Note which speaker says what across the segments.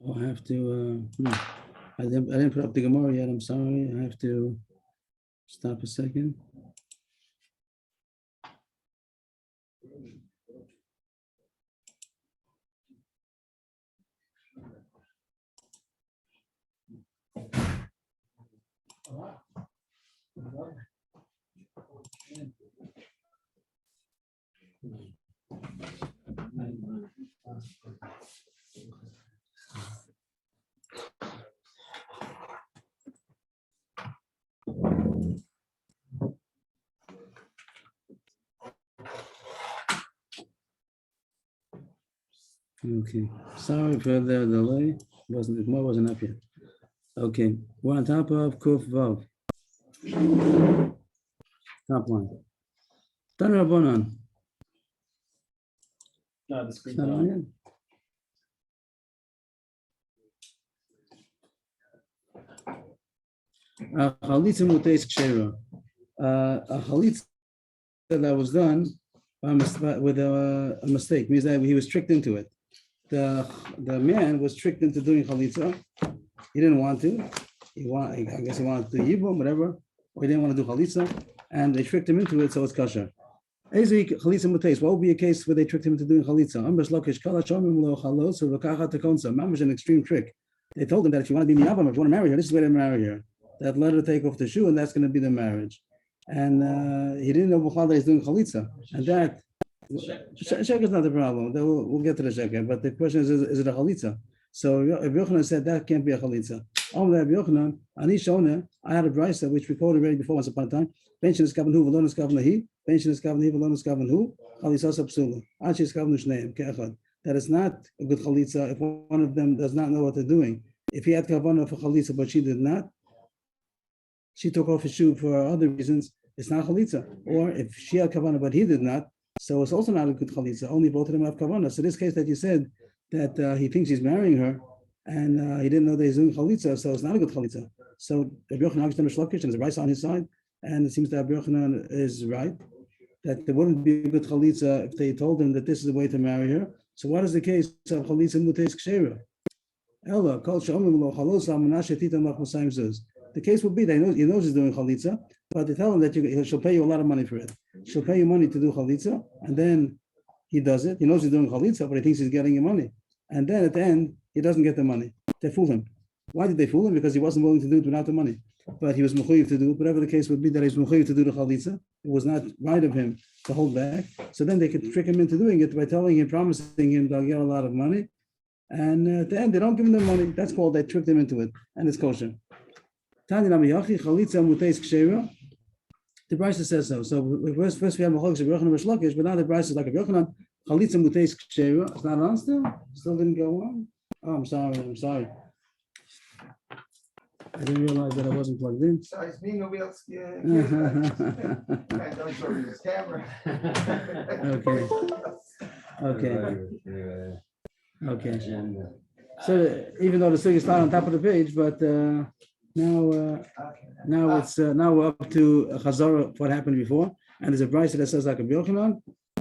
Speaker 1: Oh, I have to, I didn't put up the Gemara yet. I'm sorry. I have to stop a second. Okay, sorry for the delay. The Gemara wasn't up yet. Okay, we're on top of Kuf Vav. Top line. Tan Rabbanan.
Speaker 2: No, the screen's
Speaker 1: Not
Speaker 2: not
Speaker 1: on
Speaker 2: on.
Speaker 1: yet? Chalitza muteis kshera. A chalitza that was done with a mistake means that he was tricked into it. The man was tricked into doing chalitza. He didn't want to. I guess he wanted to do yibum, whatever. Or he didn't want to do chalitza, and they tricked him into it, so it's kosher. What would be a case where they tricked him into doing chalitza? Mamash an extreme trick. They told him that if you want to be miyabam, if you want to marry her, this is where to marry her. That let her take off the shoe, and that's going to be the marriage. And he didn't know that he's doing chalitza, and that shek is not the problem. We'll get to the shek, but the question is it a chalitza? So Rabbi Yochanan said that can't be a chalitza. Rabbi Yochanan, Ani Shona, I had a brisa which we quoted already before once upon a time. Pension is kavan hu, v'lon is kavan he. Pension is kavan he, v'lon is kavan hu. Chalitza sapsula. Achi is kavan shneim ke'echad. That is not a good chalitza if one of them does not know what they're doing. If he had kavanah for chalitza but she did not, she took off his shoe for other reasons, it's not chalitza. Or if she had kavanah but he did not, so it's also not a good chalitza. Only both of them have kavanah. So this case that you said that he thinks he's marrying her and he didn't know that he's doing chalitza, so it's not a good chalitza. So Rabbi Yochanan and there's a rice on his side, and it seems that Rabbi Yochanan is right, that there wouldn't be a good chalitza if they told him that this is the way to marry her. So what is the case of chalitza muteis kshera? Ella, kol she'omim lo chalosa menashe titan lach masayim zuz. The case would be that he knows he's doing chalitza, but they tell him that she'll pay you a lot of money for it. She'll pay you money to do chalitza, and then he does it. He knows he's doing chalitza, but he thinks he's getting you money. And then at the end, he doesn't get the money. They fool him. Why did they fool him? Because he wasn't willing to do it without the money. But he was mechuyev to do it. Whatever the case would be, that he's mechuyev to do the chalitza. It was not right of him to hold back. So then they could trick him into doing it by telling him, promising him they'll get a lot of money. And at the end, they don't give him the money. That's called they tricked him into it. And it's kosher. Tani namiyachi chalitza muteis kshera. The Brisa says so. So first we have Machlokes of Yochanan V'Shlokish, but now the Brisa is like a Yochanan chalitza muteis kshera. It's not on still. Still didn't go on. Oh, I'm sorry. I didn't realize that I wasn't plugged in.
Speaker 3: Sorry, it's me, nobody else. Don't show me this camera.
Speaker 1: Okay. So even though the sugya is not on top of the page, but now it's now we're up to Chazara, what happened before, and there's a Brisa that says like a Yochanan.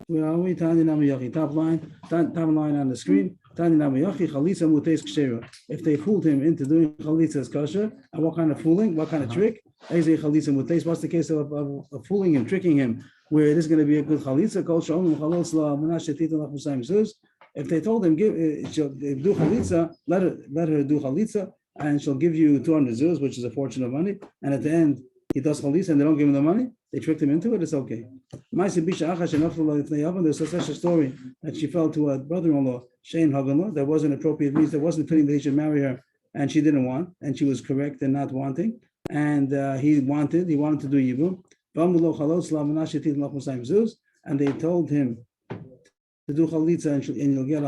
Speaker 1: Where are we? Tani namiyachi. Top line on the screen. Tani namiyachi chalitza muteis kshera. If they fooled him into doing chalitza as kosher, and what kind of fooling? What kind of trick? Ezei chalitza muteis. What's the case of fooling him, tricking him, where it is going to be a good chalitza? Kol she'omim chalos la menashe titan lach masayim zuz. If they told him she'll do chalitza, let her do chalitza, and she'll give you 200 zuz, which is a fortune of money. And at the end, he does chalitza, and they don't give him the money. They tricked him into it. It's okay. There's such a story that she fell to her brother-in-law, Shein Haganlah. There wasn't appropriate reason. There wasn't fitting that he should marry her, and she didn't want, and she was correct in not wanting. And he wanted to do yibum. And they told him to do chalitza, and you'll get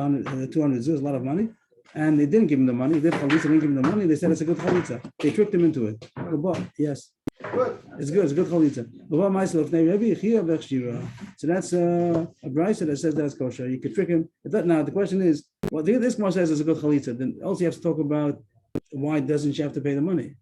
Speaker 1: 200 zuz, a lot of money. And they didn't give him the money. They did chalitza, didn't give him the money. They said it's a good chalitza. They tricked him into it. Yes.
Speaker 3: Good.
Speaker 1: It's good. It's a good chalitza. So that's a brisa that says that's kosher. You could trick him. Now the question is, well, this Gemara says it's a good chalitza. Then also you have to talk about why doesn't she have to pay the money?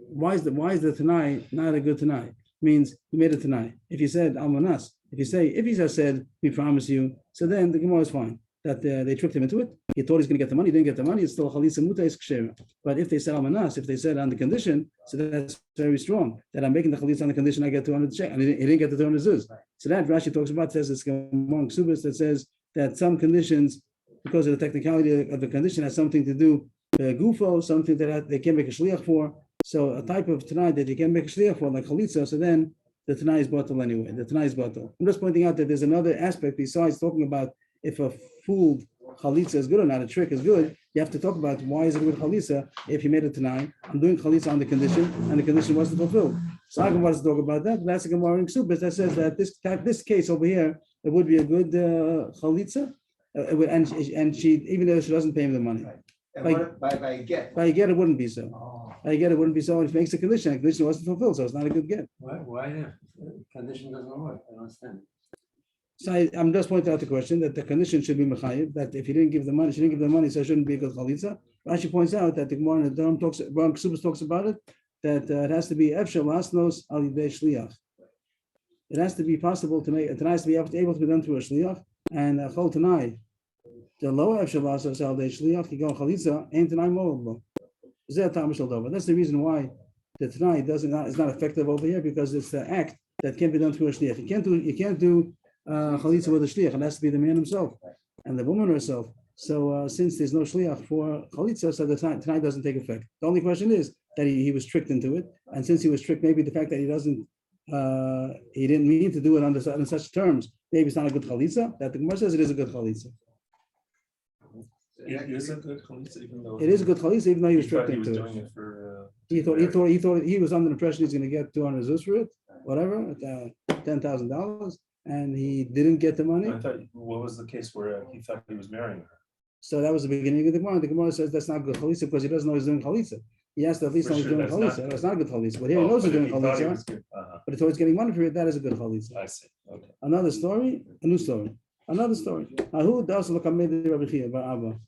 Speaker 1: Why is the Tanai not a good Tanai? Means he made a Tanai. If he said almanas, if he just said we promise you, so then the Gemara is fine. that they tricked him into it. He thought he's going to get the money. He didn't get the money. It's still chalitza muta is ksher. But if they said almanas, if they said on the condition, so that's very strong. That I'm making the chalitza on the condition I get 200 shekel, and he didn't get the 200 zuz. So that Rashi talks about, says it's among subas that says that some conditions, because of the technicality of the condition, has something to do with gufo, something that they can't make a shliach for. So a type of tanai that you can't make a shliach for, like chalitza. So then the tanai is batal anyway. The tanai is batal. I'm just pointing out that there's another aspect besides talking about if a fooled chalitza is good or not, a trick is good. You have to talk about why is it good chalitza if you made a tanai. I'm doing chalitza on the condition, and the condition wasn't fulfilled. So I can want to talk about that. That's a Gemara in Ksubas that says that this case over here, it would be a good chalitza, and she, even though she doesn't pay him the money.
Speaker 3: By get.
Speaker 1: By a get, it wouldn't be so. By a get, it wouldn't be so. If he makes a condition, the condition wasn't fulfilled, so it's not a good get.
Speaker 2: Why the condition doesn't work? I don't understand.
Speaker 1: So I'm just pointing out the question that the condition should be mechayiv, that if he didn't give the money, she didn't give the money, so it shouldn't be a good chalitza. Rashi points out that the Gemara in the Dam talks, Ksubas talks about it, that it has to be efshel lasnos al yidei shliach. It has to be possible to make, it has to be able to be done through a shliach, and a chol tanai, the lower efshel lasnos al yidei shliach, you go chalitza, ain't tanai mo'oblo. That's the reason why the tanai is not effective over here, because it's the act that can't be done through a shliach. You can't do chalitza with a shliach. It has to be the man himself and the woman herself. So since there's no shliach for chalitza, so the tanai doesn't take effect. The only question is that he was tricked into it, and since he was tricked, maybe the fact that he didn't mean to do it under such terms, maybe it's not a good chalitza. That the Gemara says it is a good chalitza.
Speaker 4: It is a good chalitza, even though
Speaker 1: it is a good chalitza, even though he was tricked into it.
Speaker 4: Doing it for,
Speaker 1: he thought he was under the impression he's going to get 200 zuz for it, whatever, $10,000, and he didn't get the money.
Speaker 4: I thought, what was the case where he thought he was marrying her?
Speaker 1: So that was the beginning of the Gemara. The Gemara says that's not good chalitza because he doesn't know he's doing chalitza. He has to at least know he's doing chalitza. That's not good chalitza. But here he knows he's doing chalitza. But if he's getting money for it, that is a good chalitza.
Speaker 4: I see. Okay.
Speaker 1: Another story, a new story. Another story. Ahu das l'kamed Rabbi Chia bar Abba.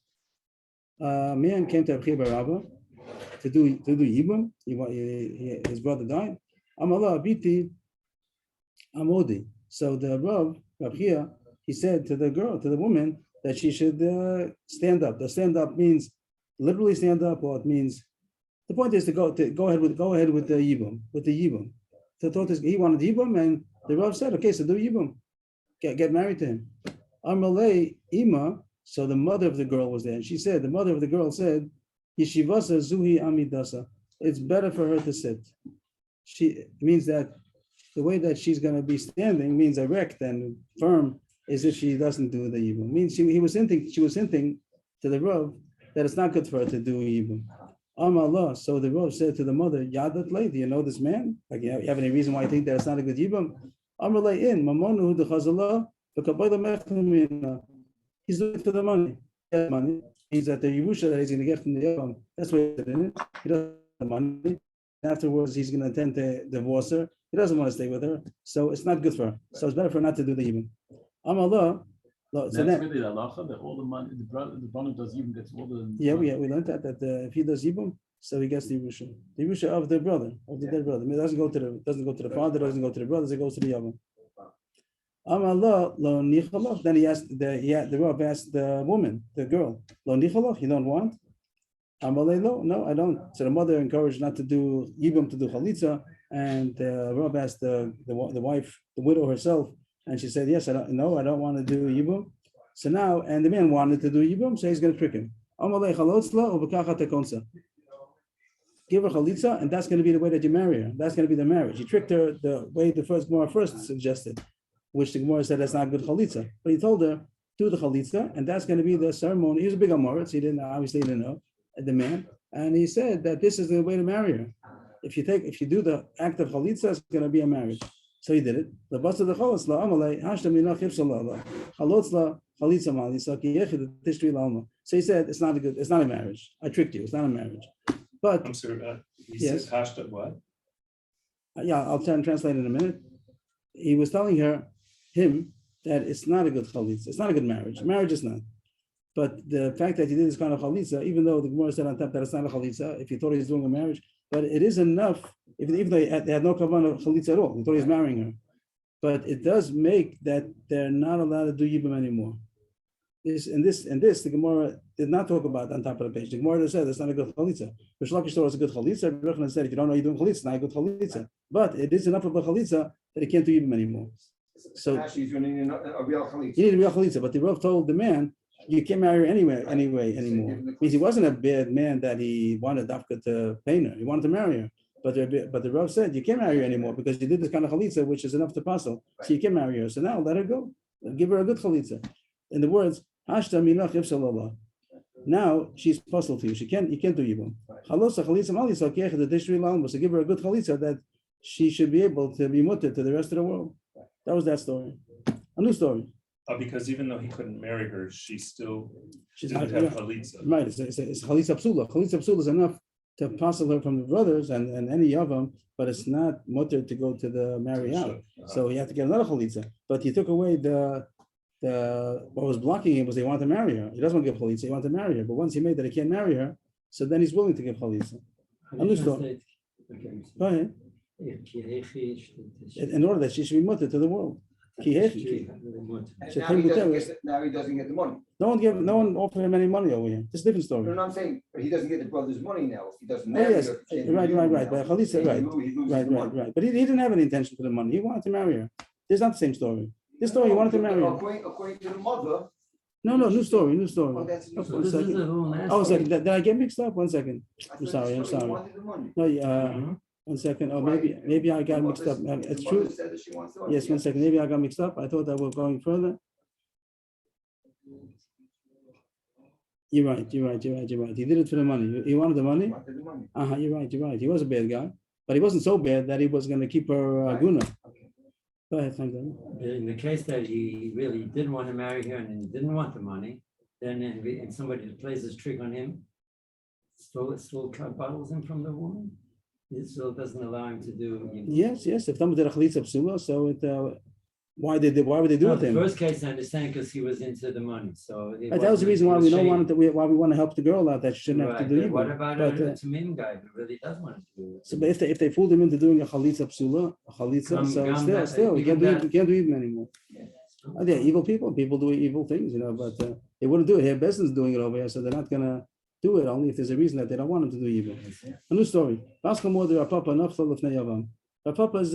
Speaker 1: A man came to Rabbi Chia bar Abba to do yibum. His brother died. Amala biti amodi. So the Rabbi Chia, he said to the girl, to the woman, that she should stand up. The stand up means literally stand up, or it means the point is to go ahead with the yibum, So he wanted yibum, and the Rav said, okay, so do yibum, get married to him. Amalei ima. So the mother of the girl was there, and the mother of the girl said, Yeshivasa zuhi amidasa. It's better for her to sit. It means that the way that she's going to be standing means erect and firm, is if she doesn't do the yibum. Means she was hinting to the Rav that it's not good for her to do yibum. Allah. So the Rav said to the mother, Yadat lay, do you know this man? Like, you have any reason why you think that it's not a good yibum? Amalei in mamonu the chazala the kabbalah mechumina. He's looking for the money. Money means that the yibusha that he's going to get from the yibum. That's what he's in it. He doesn't have the money. Afterwards, he's going to attempt to divorce her. He doesn't want to stay with her, so it's not good for her. So it's better for her not to do the yibum. Allah.
Speaker 2: So that's really the halacha that all the money, the brother does yibum gets all the.
Speaker 1: Yeah, we learned that if he does yibum, so he gets the yibusha of the brother, of the dead brother. I mean, it doesn't go to the father, doesn't go to the brothers, it goes to the yibum. Allah lo nichalach. Then the Rav asked the woman, the girl, lo nichalach, you don't want? Amalei lo, no, I don't. So the mother encouraged not to do yibum, to do chalitza, and Rav asked the wife, the widow herself. And she said, yes, I don't want to do yibum. So now, and the man wanted to do yibum, so he's going to trick him. Give her chalitza, and that's going to be the way that you marry her. That's going to be the marriage. He tricked her the way the Gemara first suggested, which the Gemara said that's not good chalitza. But he told her, do the chalitza, and that's going to be the ceremony. He was a big amoritz. He didn't know, the man. And he said that this is the way to marry her. If you do the act of chalitza, it's going to be a marriage. So he did it. The bus of the chalitza amalei hashtam minach yifshalala chalitza chalitza mali saki yechid tishtri lama. So he said it's not a marriage. I tricked you. It's not a marriage. But
Speaker 4: I'm sorry. He
Speaker 1: yes.
Speaker 4: said hashtag what?
Speaker 1: Yeah, I'll try and translate in a minute. He was telling him that it's not a good chalitza. It's not a good marriage. Marriage is not. But the fact that he did this kind of chalitza, even though the Gemara said on top that it's not a chalitza, if he thought he was doing a marriage, but it is enough. Even though they had no kavanah of chalitza at all, he thought he was marrying her. But it does make that they're not allowed to do yibum anymore. the Gemara did not talk about on top of the page. The Gemara said it's not a good chalitza. Rish Lakish thought it was a good chalitza. Rabbi Yochanan said if you don't know you're doing chalitza, it's not a good chalitza. But it is enough of a chalitza that he can't do even anymore. So
Speaker 3: Actually, he's running a real chalitza.
Speaker 1: he needed a real chalitza, but the Rav told the man you can't marry her anyway anymore. Means he wasn't a bad man that he wanted Dafka to paint her. He wanted to marry her. But the Rav said you can't marry her anymore because you did this kind of chalitza, which is enough to passel. So you can marry her. So now let her go. Give her a good chalitza. In the words, Hashta minach ifsalallah. Now she's puzzled to you. You can't do yibum. Chalosa chalitza malisa kiech the dishri lalmus. So give her a good chalitza that she should be able to be mutter to the rest of the world. That was that story. A new story.
Speaker 4: Because even though he couldn't marry her, she's
Speaker 1: She's
Speaker 4: didn't
Speaker 1: not
Speaker 4: have chalitza.
Speaker 1: right. It's chalitza psula. Chalitza psula is enough to passel her from the brothers and any of them, but it's not mutter to go to the marry out. So he had to get another chalitza. But he took away the what was blocking him was they want to marry her. He doesn't want to give chalitza, he wants to marry her. But once he made that he can't marry her, so then he's willing to give chalitza. Understood? Go ahead. In order that she should be mutter to the world.
Speaker 3: And now he doesn't get the money.
Speaker 1: No one offered him any money over here. It's a different story.
Speaker 3: You know what I'm saying? But he doesn't get the brother's money now. If he doesn't
Speaker 1: Oh,
Speaker 3: marry
Speaker 1: yes,
Speaker 3: her.
Speaker 1: right. But chalitza, right. But he didn't have any intention for the money. He wanted to marry her. This is not the same story. This story, he wanted to marry her.
Speaker 3: According to the mother.
Speaker 1: No, new story.
Speaker 3: Oh, that's
Speaker 1: Oh, one second. Did I get mixed up? 1 second. I'm sorry. No, 1 second. Oh, maybe I got mixed up. It's true. Yes, 1 second. Maybe I got mixed up. I thought that we were going further. You're right. He did it for the money. He wanted the money. You're right. He was a bad guy, but he wasn't so bad that he was going to keep her guna. Go ahead,
Speaker 5: in the case that he really didn't want to marry her and he didn't want the money, then and somebody plays this trick on him, still bottles him from the woman. It still doesn't allow him to do.
Speaker 1: Yes. If someone did a chalitza psula, so why would they do it to him?
Speaker 5: The first case I understand because he was into the money. So
Speaker 1: that was the reason why we don't want why we want to help the girl out that she shouldn't have to do it.
Speaker 5: What about a Tamim guy who really does want to do it?
Speaker 1: So, but if they fooled him into doing a chalitza psula, so still you can't do even anymore. They're evil people. People do evil things, but they wouldn't do it here. Business doing it over here, so they're not gonna do it only if there's a reason that they don't want him to do evil. A new story. Papa's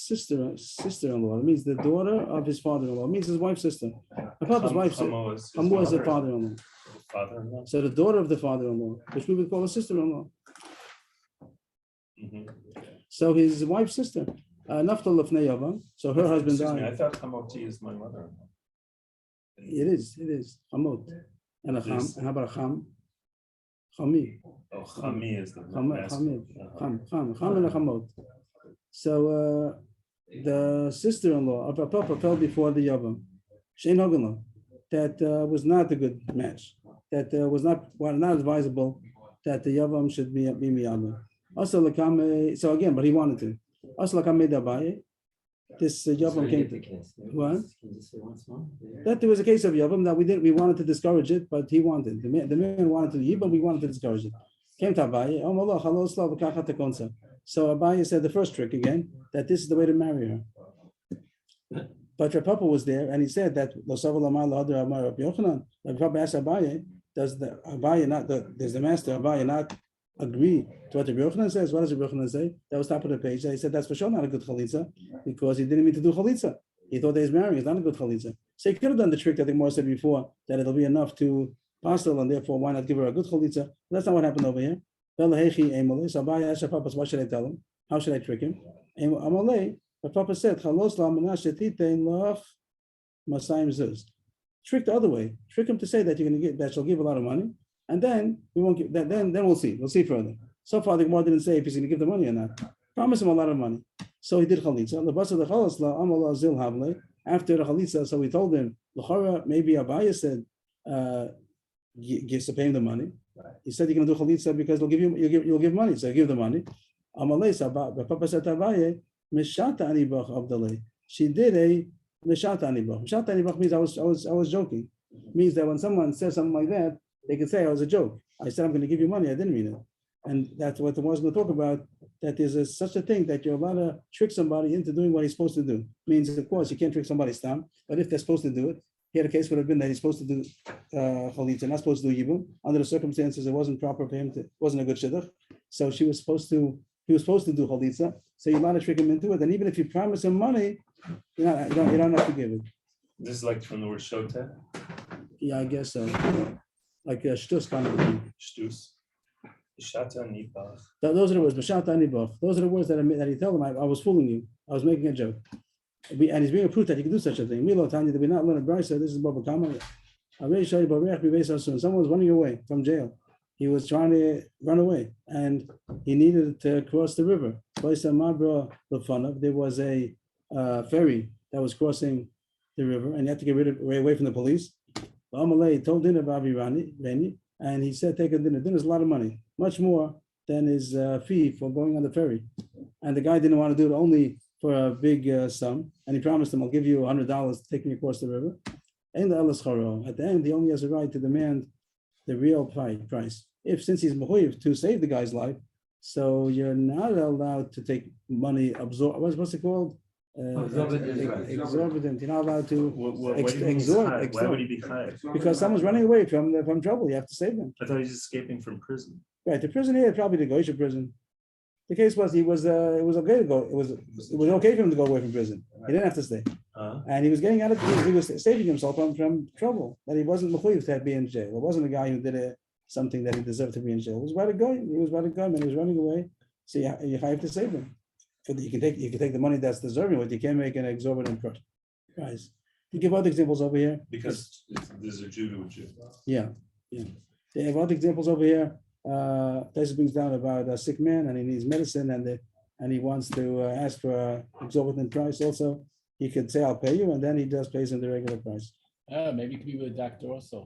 Speaker 1: sister-in-law. It means the daughter of his father-in-law. It means his wife's sister. Papa's wife's sister is the father-in-law. So the daughter of the father-in-law, which we would call a sister-in-law. So his wife's sister. Naftal of Yavam. So her husband died.
Speaker 4: I thought Hamoti is my mother-in-law.
Speaker 1: It is. Hamot. And a Cham. How about a Cham? Chami.
Speaker 4: Oh, Chami is the
Speaker 1: Cham and a Chamot. So the sister-in-law of Papa fell before the Yavam. Shein Hoganlah. That was not a good match. That was not advisable that the Yavam should be Miyama. Also, so again, but he wanted to. Also, this Yavam came to. What? That there was a case of Yavam that we wanted to discourage it, but he wanted. The man wanted to do, but we wanted to discourage it. Came to Abaye. So Abaye said the first trick again, that this is the way to marry her. But Rav Papa was there, and he said that Rav Papa asked Abaye, does the master Abaye not agree to what the Rav Yochanan says? What does the Rav Yochanan say? That was top of the page. He said that's for sure not a good chalitza because he didn't mean to do chalitza. He thought that he's marrying. It's not a good chalitza. So he could have done the trick that the Gemara said before, that it'll be enough to pastel, and therefore why not give her a good chalitza? But that's not what happened over here. So Abaye asked Rav Papa, what should I tell him? How should I trick him? Rav Papa said, trick the other way. Trick him to say that you're going to get that she'll give a lot of money, and then we won't give that. Then we'll see. We'll see further. So far, the Gemara didn't say if he's going to give the money or not. Promise him a lot of money. So he did chalitza. After the chalitza, so we told him, maybe Abaye said, gives to pay him the money. He said you're going to do chalitza because you'll give money. So give the money. Amalei, Papa said to Abaye, Mishata anibach Abdallah. She did a Mishata anibach. Mishata anibach means I was joking. Means that when someone says something like that, they can say I was a joke. I said I'm going to give you money. I didn't mean it. And that's what the was going to talk about. That there's such a thing that you're allowed to trick somebody into doing what he's supposed to do. Means of course you can't trick somebody stam, but if they're supposed to do it, Here, the case would have been that he's supposed to do chalitza, not supposed to do yibum. Under the circumstances, it wasn't proper for him to, wasn't a good shidduch. So he was supposed to do chalitza. So you're allowed to trick him into it. And even if you promise him money, you don't have to give it.
Speaker 4: This is like from the word shota,
Speaker 1: Yeah, I guess so. Like a shtus kind of thing.
Speaker 4: shtus. Shata nipach.
Speaker 1: Those are the words. B'shat ani bach. Those are the words that he told him. I was fooling you. I was making a joke. And he's being a proof that you can do such a thing. Milo Tanya, did we not learn a brisa? This is Baba Kama. Someone was running away from jail. He was trying to run away, and he needed to cross the river. There was a ferry that was crossing the river, and he had to get away from the police. Amalei told dinner about Rani, and he said, "Take a dinner. Dinner is a lot of money, much more than his fee for going on the ferry." And the guy didn't want to do it only for a big sum, and he promised him, "I'll give you $100 to take me across the river." And at the end, he only has a right to demand the real price. Since he's mechuyev to save the guy's life, so you're not allowed to take money. What's it called? Exorbitant. You're not allowed to.
Speaker 4: Why would he be chayav?
Speaker 1: Because someone's running away from trouble. You have to save them.
Speaker 4: I thought he's escaping from prison.
Speaker 1: Right. The prison here, probably the Goyish prison. The case was it was okay to go. It was okay for him to go away from prison. He didn't have to stay. And he was getting out of he was saving himself from trouble. That he wasn't mechuyev to be in jail. It wasn't a guy who did something that he deserved to be in jail. It was about a guy. He was about a gun and he was running away. So you have to save him. You can take the money that's deserving, but you can't make an exorbitant price. You give other examples over here.
Speaker 4: Because there's a Jew to a Jew.
Speaker 1: Yeah. They have other examples over here. This brings down about a sick man and he needs medicine and he wants to ask for an exorbitant price. Also, he could say, "I'll pay you," and then he just pays him the regular price.
Speaker 2: Maybe it could be with a doctor also.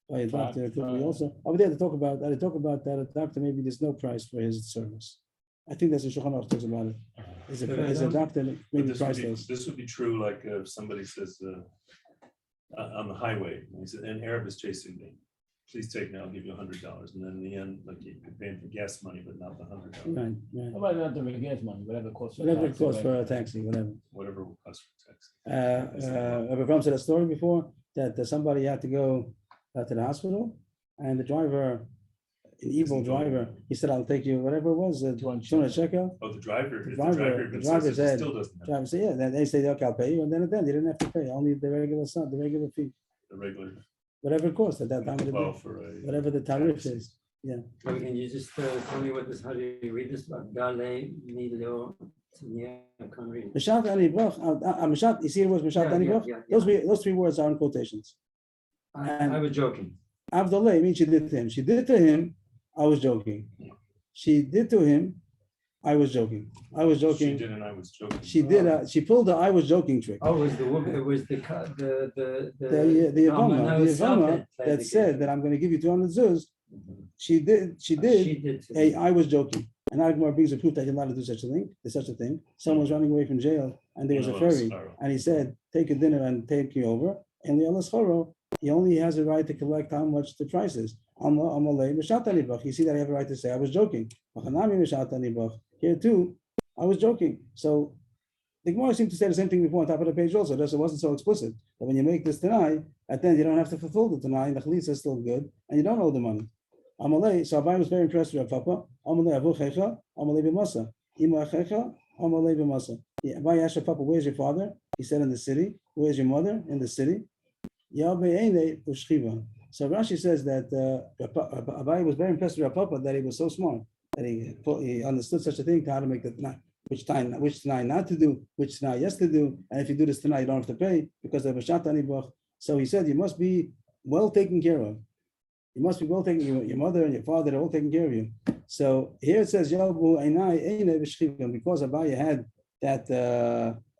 Speaker 1: Oh, yeah, doctor could be also over there to talk about that. They talk about that a doctor maybe there's no price for his service. I think that's what Shulchan Aruch talks about it. Is a doctor maybe priceless.
Speaker 4: This would be true, like if somebody says on the highway, and he said, "An Arab is chasing me. Please take me. I'll give you $100." And then in the end, like you could pay him for gas money, but not the $100.
Speaker 1: Right.
Speaker 2: How about not the gas money? Whatever it costs.
Speaker 1: Whatever it costs for a taxi, whatever.
Speaker 4: Whatever will cost for taxi.
Speaker 1: I've come to that story before that somebody had to go to the hospital, and the driver, an evil driver, he said, "I'll take you," whatever it was, 200 shekel.
Speaker 4: Oh, the driver.
Speaker 1: The
Speaker 4: If
Speaker 1: driver
Speaker 4: says it,
Speaker 1: said,
Speaker 4: still doesn't have
Speaker 1: Driver said, "Yeah." Then they say, "Okay, I'll pay you," and then you didn't have to pay. Only the regular fee,
Speaker 4: the regular.
Speaker 1: whatever it costs at that time of the
Speaker 4: Well,
Speaker 1: day,
Speaker 4: for a
Speaker 1: whatever the tariff is. Yeah.
Speaker 5: So can you just tell me what this, how do you read this? Gale, Nilo, Tanya, I can't read it.
Speaker 1: Mishat ani brach. Mishat. You see, it was mishat ani brach. Those three words are in quotations.
Speaker 5: I was joking.
Speaker 1: Avdallah means she did to him. She did to him. I was joking. She did to him. I was joking. I was
Speaker 4: She
Speaker 1: joking.
Speaker 4: did and I was joking.
Speaker 1: She did. She pulled the "I was joking" trick.
Speaker 5: Oh, it was the woman, it was the
Speaker 1: The Yevama that said that I'm going to give you 200 zuz. She did a "I was joking," and Agmar brings a proof that you're allowed to do such a thing. There's such a thing. Someone's running away from jail, and there was a ferry, and he said, "Take a dinner and take you over." And the Choro, he only has a right to collect how much the price is. You see that I have a right to say I was joking. Here too, I was joking. So the Gemara seemed to say the same thing before on top of the page also. It wasn't so explicit. But when you make this Tanai, at the end you don't have to fulfill the Tanai, the Chalitza is still good, and you don't owe the money. So Abai was very impressed with Papa. Abai asked Papa, "Where's your father?" He said, "In the city." "Where's your mother?" "In the city." So Rashi says that Abai was very impressed with Papa that he was so smart that he understood such a thing to how to make the Tanai. Which Tanai not to do, which Tanai yes to do, and if you do this Tanai, you don't have to pay because of a Shat Anibach. So he said, you must be well taken care of. You must be well taken. Your mother and your father are all taken care of you. So here it says, because Abai had that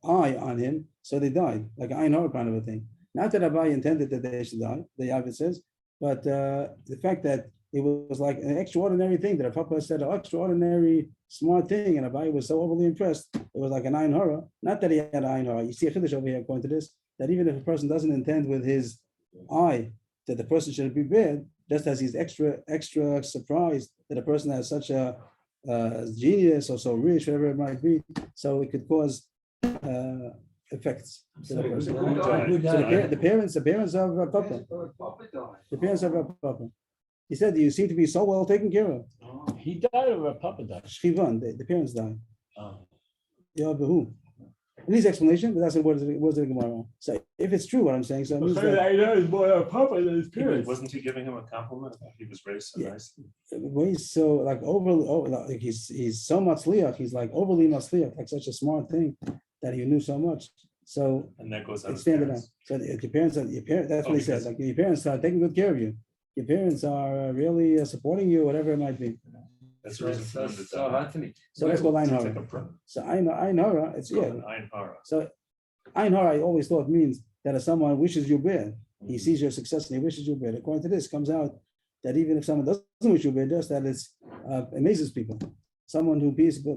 Speaker 1: eye on him, so they died, like an Ein Hor kind of a thing. Not that Abai intended that they should die, the Yavid says, but the fact that it was like an extraordinary thing that a Papa said, an extraordinary smart thing, and Abai was so overly impressed. It was like an Ein Hor. Not that he had an Ein Hor. You see a Chiddush over here according to this, that even if a person doesn't intend with his eye that the person should be bad, just as he's extra surprised that a person has such a genius or so rich, whatever it might be, so it could cause effects.
Speaker 5: I'm
Speaker 1: to the
Speaker 5: sorry, who
Speaker 1: person.
Speaker 5: died? Who
Speaker 1: So
Speaker 5: died?
Speaker 1: the parents of Papa,
Speaker 3: Papa died.
Speaker 1: the parents of Papa. He said, you seem to be so well taken care of.
Speaker 2: He died or a papa died?
Speaker 1: Shchivan, the parents died.
Speaker 2: Oh.
Speaker 1: Yeah, but who? It needs explanation, but that's the words of the Gemara. So if it's true what I'm saying, so it means that
Speaker 2: I know it's more a papa than his
Speaker 4: Yeah, but
Speaker 2: parents.
Speaker 4: wasn't he giving him a compliment? He was raised so
Speaker 1: Yeah.
Speaker 4: nice.
Speaker 1: when he's so like like he's so matzliach, he's like overly matzliach, like such a smart thing that he knew so much. So
Speaker 4: And that goes on.
Speaker 1: it's
Speaker 4: his
Speaker 1: standard out.
Speaker 4: parents.
Speaker 1: So your parents, that's
Speaker 4: Oh,
Speaker 1: what he says.
Speaker 4: because-
Speaker 1: Like your parents are taking good care of you. Your parents are really supporting you, whatever it might be.
Speaker 4: That's the reason for them to
Speaker 5: So
Speaker 4: die.
Speaker 5: hard to me.
Speaker 1: So let's go line
Speaker 4: It's like
Speaker 1: hara.
Speaker 4: a pro-
Speaker 1: So I know, it's
Speaker 4: it's called
Speaker 1: yeah.
Speaker 4: an Ein Hara.
Speaker 1: So Ein hara, I always thought means that if someone wishes you bad, he
Speaker 4: Mhm.
Speaker 1: sees your success and he wishes you bad. According to this, comes out that even if someone doesn't wish you bad, just that it's amazes people. Someone who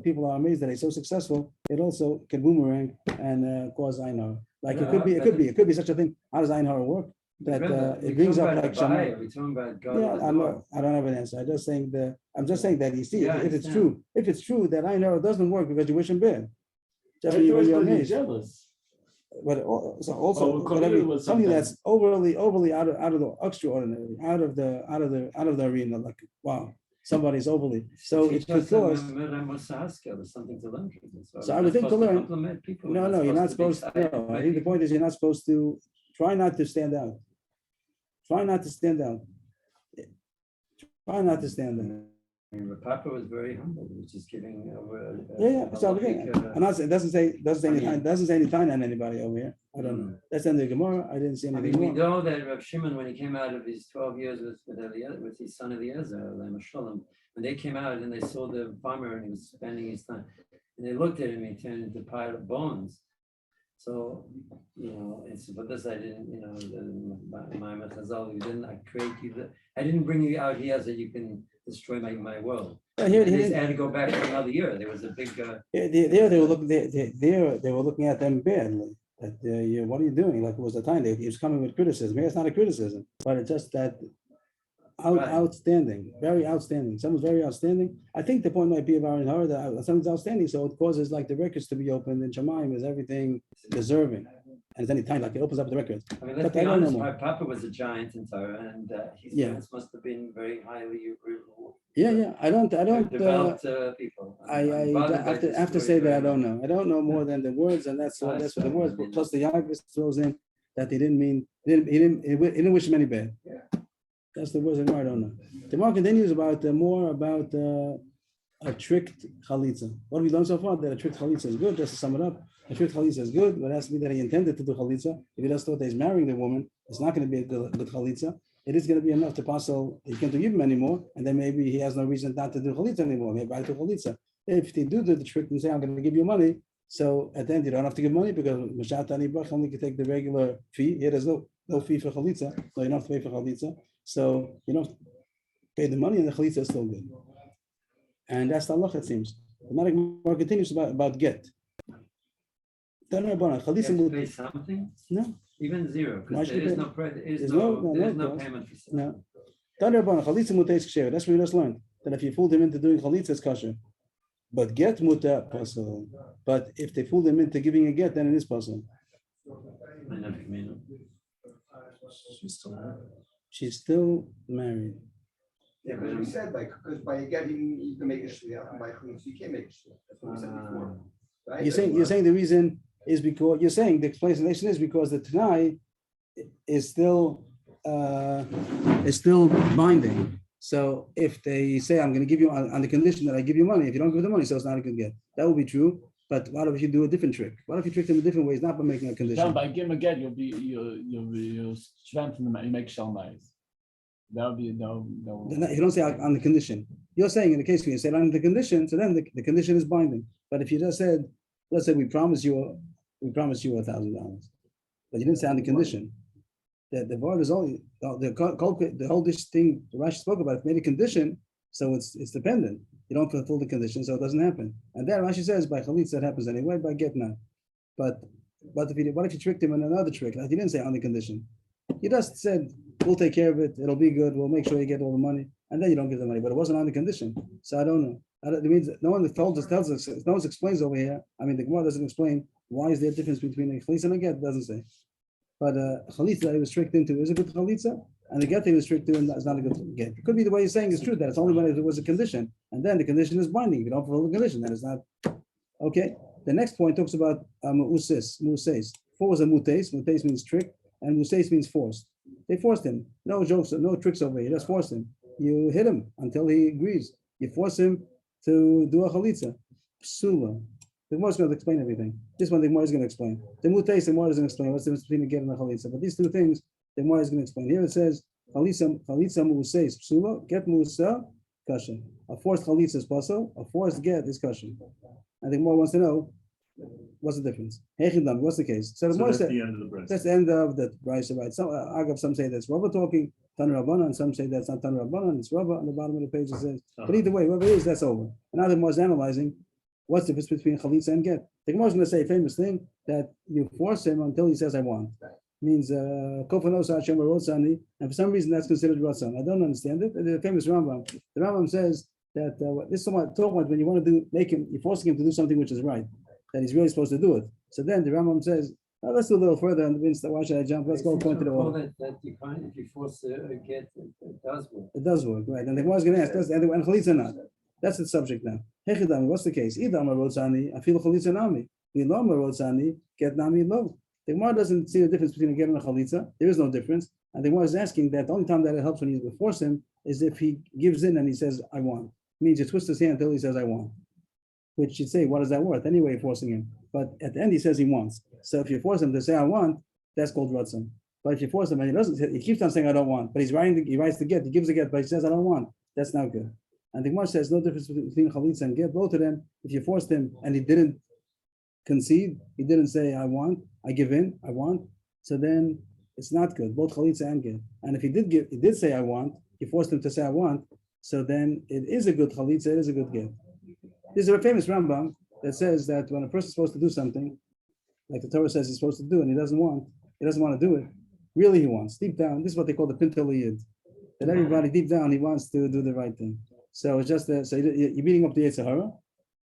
Speaker 1: people are amazed that he's so successful, it also can boomerang and cause Ein hara. Like it could be such a thing. How does Ein hara work? That it brings up like Shema.
Speaker 5: We're talking about God.
Speaker 1: Yeah,
Speaker 5: of the
Speaker 1: I
Speaker 5: Lord.
Speaker 1: don't have an answer. I'm just saying that you see,
Speaker 5: Yeah, I
Speaker 1: if it's
Speaker 5: understand.
Speaker 1: true, that I know it doesn't work because you wish him bad. Just
Speaker 2: I
Speaker 1: when
Speaker 2: thought
Speaker 1: you're
Speaker 2: he was
Speaker 1: amazed.
Speaker 2: jealous.
Speaker 1: But so also
Speaker 2: Oh, Cornelius was
Speaker 1: something
Speaker 2: something.
Speaker 1: that's overly out of the extraordinary, out of the arena. Like wow, somebody's overly. So
Speaker 5: Teach
Speaker 1: it could
Speaker 5: us some
Speaker 1: cause.
Speaker 5: Miriam Musa Haskell, there's something to learn from this.
Speaker 1: So I
Speaker 5: We're
Speaker 1: would
Speaker 5: not
Speaker 1: think to
Speaker 5: supposed
Speaker 1: learn-
Speaker 5: compliment people.
Speaker 1: No,
Speaker 5: We're
Speaker 1: you're not
Speaker 5: be
Speaker 1: supposed to.
Speaker 5: excited
Speaker 1: No,
Speaker 5: by
Speaker 1: I think the
Speaker 5: people.
Speaker 1: point is you're not supposed to try not to stand out. Try not to stand out. Try not to stand out.
Speaker 5: I mean, but Papa was very humble. He was just giving over.
Speaker 1: Yeah. So again, I'm not saying it doesn't say any time on anybody over here. I don't know. That's in the Gemara. I didn't see
Speaker 5: I
Speaker 1: anything
Speaker 5: mean, we
Speaker 1: more.
Speaker 5: know that Rav Shimon, when he came out of his 12 years with his son Eliezer, Shalom, when they came out and they saw the farmer and he was spending his time, and they looked at him, he turned into a pile of bones. So, it's for this I didn't, my Chazal, you didn't create you. I didn't bring you out here so you can destroy my world.
Speaker 1: Yeah,
Speaker 5: And
Speaker 1: here,
Speaker 5: they
Speaker 1: here,
Speaker 5: had to go back for another year. There was a big.
Speaker 1: there they were looking at them badly. That what are you doing? Like it was the time he was coming with criticism. Here it's not a criticism, but it's just that
Speaker 5: Right.
Speaker 1: outstanding, very outstanding. Someone's very outstanding. I think the point might be about in her that someone's outstanding, so it causes like the records to be opened. And Shemaim is everything deserving, and it's any time like it opens up the records.
Speaker 5: I mean, let's
Speaker 1: But
Speaker 5: be
Speaker 1: I don't know
Speaker 5: honest,
Speaker 1: more.
Speaker 5: my Papa was a giant in Torah, and his
Speaker 1: Yeah.
Speaker 5: parents must have been very highly
Speaker 1: Yeah. I don't.
Speaker 5: developed people.
Speaker 1: I
Speaker 5: I'm bothered by
Speaker 1: have to,
Speaker 5: this
Speaker 1: have to
Speaker 5: story
Speaker 1: say that I
Speaker 5: very
Speaker 1: don't
Speaker 5: much.
Speaker 1: know. I don't know more than the words, and that's
Speaker 5: That's
Speaker 1: what the
Speaker 5: right.
Speaker 1: words.
Speaker 5: I mean-
Speaker 1: Plus the Yaakov throws in that he didn't mean he didn't wish him any bad.
Speaker 3: Yeah.
Speaker 1: That's the words of the Gemara. I don't know. The Gemara continues about more about a tricked chalitza. What have we done so far? That a tricked chalitza is good. Just to sum it up, a tricked chalitza is good, but it has to be that he intended to do chalitza. If he just thought that he's marrying the woman, it's not going to be a good chalitza. It is going to be enough to passel. He can't give him anymore, and then maybe he has no reason not to do chalitza anymore. Maybe I do chalitza. If they do the trick and say, I'm going to give you money, so at the end you don't have to give money because Mashat Ani Brach only can take the regular fee. Here there's no fee for chalitza, so you don't have to pay for chalitza. So you don't pay the money and the chalitza is still good. And that's the halacha, it seems. The Gemara continues about get.
Speaker 5: You have
Speaker 1: Chalitza
Speaker 5: to
Speaker 1: mut-
Speaker 5: pay something,
Speaker 1: No,
Speaker 5: even zero,
Speaker 1: Why
Speaker 5: because
Speaker 1: should
Speaker 5: there is
Speaker 1: you
Speaker 5: no
Speaker 1: pay?
Speaker 5: there is
Speaker 1: There's
Speaker 5: no
Speaker 1: no-
Speaker 5: there is
Speaker 1: no
Speaker 5: no
Speaker 1: cost.
Speaker 5: payment for stuff.
Speaker 1: no. Chalitza muteis ksher. That's what we just learned. That if you fooled him into doing chalitza, it's kosher. But get muta possible. But if they fooled him into giving a get, then it is possible.
Speaker 5: I never mean.
Speaker 4: She's still there.
Speaker 1: She's still married.
Speaker 3: Yeah, because we said like, because by getting, you can make a shliach, and by chalitza, you can't make a shliach. That's what we said before. Right?
Speaker 1: You're saying the reason is because you're saying the explanation is because the Tanai is still binding. So if they say I'm going to give you on the condition that I give you money, if you don't give the money, so it's not a good get. That would be true. But what if you do a different trick? What if you trick them in different ways, not by making a
Speaker 2: John,
Speaker 1: condition?
Speaker 2: by give him again, you'll strengthen them and you make shalmais. That would be no.
Speaker 1: You don't say on the condition. You're saying in the case when you said on the condition, so then the condition is binding. But if you just said, let's say we promise you $1,000, but you didn't say on the condition. The word is only the whole dish thing the Rashi spoke about. It made a condition, so it's dependent. You don't fulfill the condition, so it doesn't happen. And then Rashi says by chalitza that happens anyway, by get not. But what if you tricked him in another trick? Like you didn't say on the condition. You just said we'll take care of it. It'll be good. We'll make sure you get all the money, and then you don't give the money. But it wasn't on the condition, so I don't know. It means no one tells us. No one explains over here. I mean, the Gemara doesn't explain Why is there a difference between a chalitza and a get? It doesn't say. But chalitza that he was tricked into is a good chalitza, and the get he was tricked to is not a good get. It could be the way you're saying is true, that it's only when it was a condition, and then the condition is binding. If you don't fulfill the condition, then it's not. Okay. The next point talks about muses. Four was a mutes. Mutes means trick, and muses means forced. They forced him. No jokes, no tricks over here. You just forced him. You hit him until he agrees. You force him to do a chalitza. Psula. The Gemara is going to explain everything. This one the Gemara is going to explain. The mutes, the Gemara is going to explain what's the difference between a get and a chalitza. But these two things, the Gemara is going to explain. Here it says chalitza muses psula, get musa kasha. A forced chalitza is pasal, a forced get is kasha. And the Gemara wants to know what's the difference. What's the case? So the Gemara
Speaker 4: that's
Speaker 1: said
Speaker 4: the end of the breast.
Speaker 1: that's the end of the Brisa, right? Some say that's Rabba talking, Tan Rabbanan, and some say that's not Tan Rabbanan, it's Rabba on the bottom of the page. It says, but either way, whatever it is, that's over. And now the Gemara is analyzing what's the difference between chalitza and get. The Gemara is going to say a famous thing that you force him until he says I want. Means kofanos Hashem rotzani, and for some reason that's considered rotzan. I don't understand it. The famous Rambam. The Rambam says that this is talking about when you want to you're forcing him to do something which is right, that he's really supposed to do it. So then the Rambam says, oh, let's do a little further and convince that why should I jump? Let's go point to the wall.
Speaker 5: That you can't, if you force a get, it does work.
Speaker 1: It does work, right? And the Gemara is going to ask, and chalitza not. That's the subject now. Hechidami, what's the case? Idam rotzani, I feel chalitza nami. Vilom rotzani, get nami lo. The Gemara doesn't see the difference between a get and a chalitza. There is no difference. And the Gemara is asking that the only time that it helps when you force him is if he gives in and he says, I want. It means you twist his hand until he says, I want. Which you'd say, what is that worth? Anyway, forcing him. But at the end, he says he wants. So if you force him to say, I want, that's called rotzan. But if you force him and he doesn't, he keeps on saying, I don't want. But he writes the get, he gives the get, but he says, I don't want. That's not good. And the Gemara says no difference between chalitza and get. Both of them, if you forced him and he didn't concede, he didn't say, I want, I give in, I want. So then it's not good, both chalitza and get. And if he did say, I want, you forced him to say, I want, so then it is a good chalitza, it is a good get. This is a famous Rambam that says that when a person is supposed to do something, like the Torah says he's supposed to do, and he doesn't want to do it, really he wants. Deep down, this is what they call the pintel yid. That everybody deep down, he wants to do the right thing. So it's just so you're beating up the Yetzer Hara,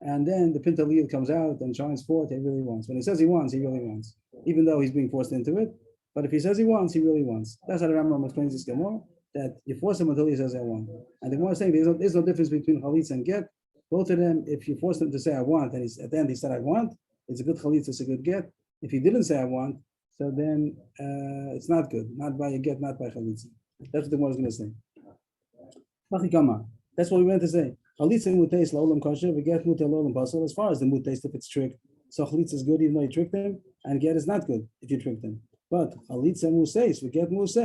Speaker 1: and then the pintel yid comes out and shines forth, he really wants. When he says he wants, he really wants. Even though he's being forced into it, but if he says he wants, he really wants. That's how the Rambam explains this Gemara, that you force him until he says I want. And the Gemara is saying there's no difference between chalitza and get. Both of them, if you force him to say I want, and at the end he said I want, it's a good chalitza, it's a good get. If he didn't say I want, so then it's not good. Not by a get, not by chalitza. That's what the Gemara is going to say. That's what we meant to say. Chalitza mutes la'olam kosher, we get mute la'olam pasal. As far as the mutes, if it's tricked, so chalitza is good even though you tricked him, and get is not good if you tricked him. But chalitza muses, we get muse,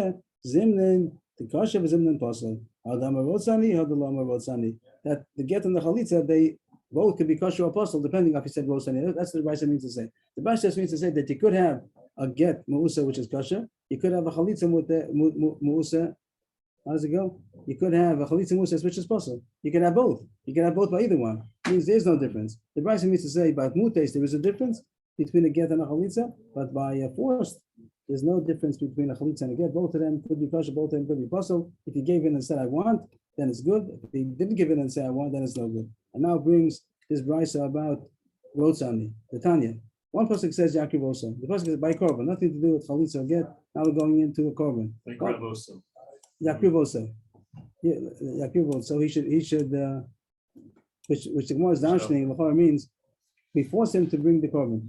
Speaker 1: zimnin, the kosher is zimnin pasal. Adam rotzani, hadalama rotzani. That the get and the chalitza, they both could be kosher or pasal, depending if you said rotzani. That's what the Brisa means to say. The Brisa means to say that you could have a get musa, which is kosher. You could have a chalitza musa. How does it go? You could have a chalitza musa, which is possible. You can have both. You can have both by either one. It means there's no difference. The Brisa means to say about mutes, there is a difference between a get and a chalitza, but by a forced, there's no difference between a chalitza and a get. Both of them could be kosher, both of them could be possible. If he gave in and said I want, then it's good. If he didn't give in and say I want, then it's no good. And now it brings this Brisa about rotzani, the Tanya. One pasuk says Yaakov Osa. The pasuk is by korban, nothing to do with chalitza or get. Now we're going into a korban. Yaakov Osa. Yeah, Yaakov. So he should which the Gemara is downstream. L'chora means we force him to bring the korban.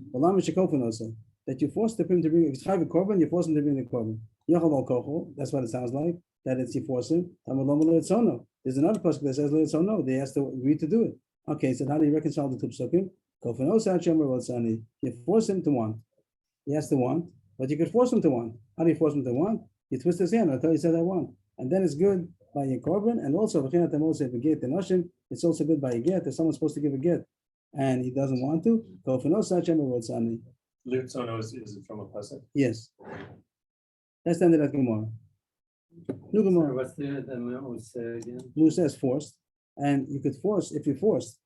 Speaker 1: That you force him to bring. If it's chayv korban, you force him to bring the korban. That's what it sounds like. That it's you force him. There's another pasuk that says no. They has to agree to do it. Okay, so how do you reconcile the two pasukim? You force him to want. He has to want, but you could force him to want. How do you force him to want? You twist his hand until he says I want. And then it's good by a korban, and also it's also good by a get. If someone's supposed to give a get and he doesn't want to,
Speaker 4: Lirtzono is it from a pasuk?
Speaker 1: yes. That's the end of that Gemara. New
Speaker 5: So
Speaker 1: Gemara.
Speaker 5: what's the Muse again?
Speaker 1: Blue says forced, and you could force, if you're forced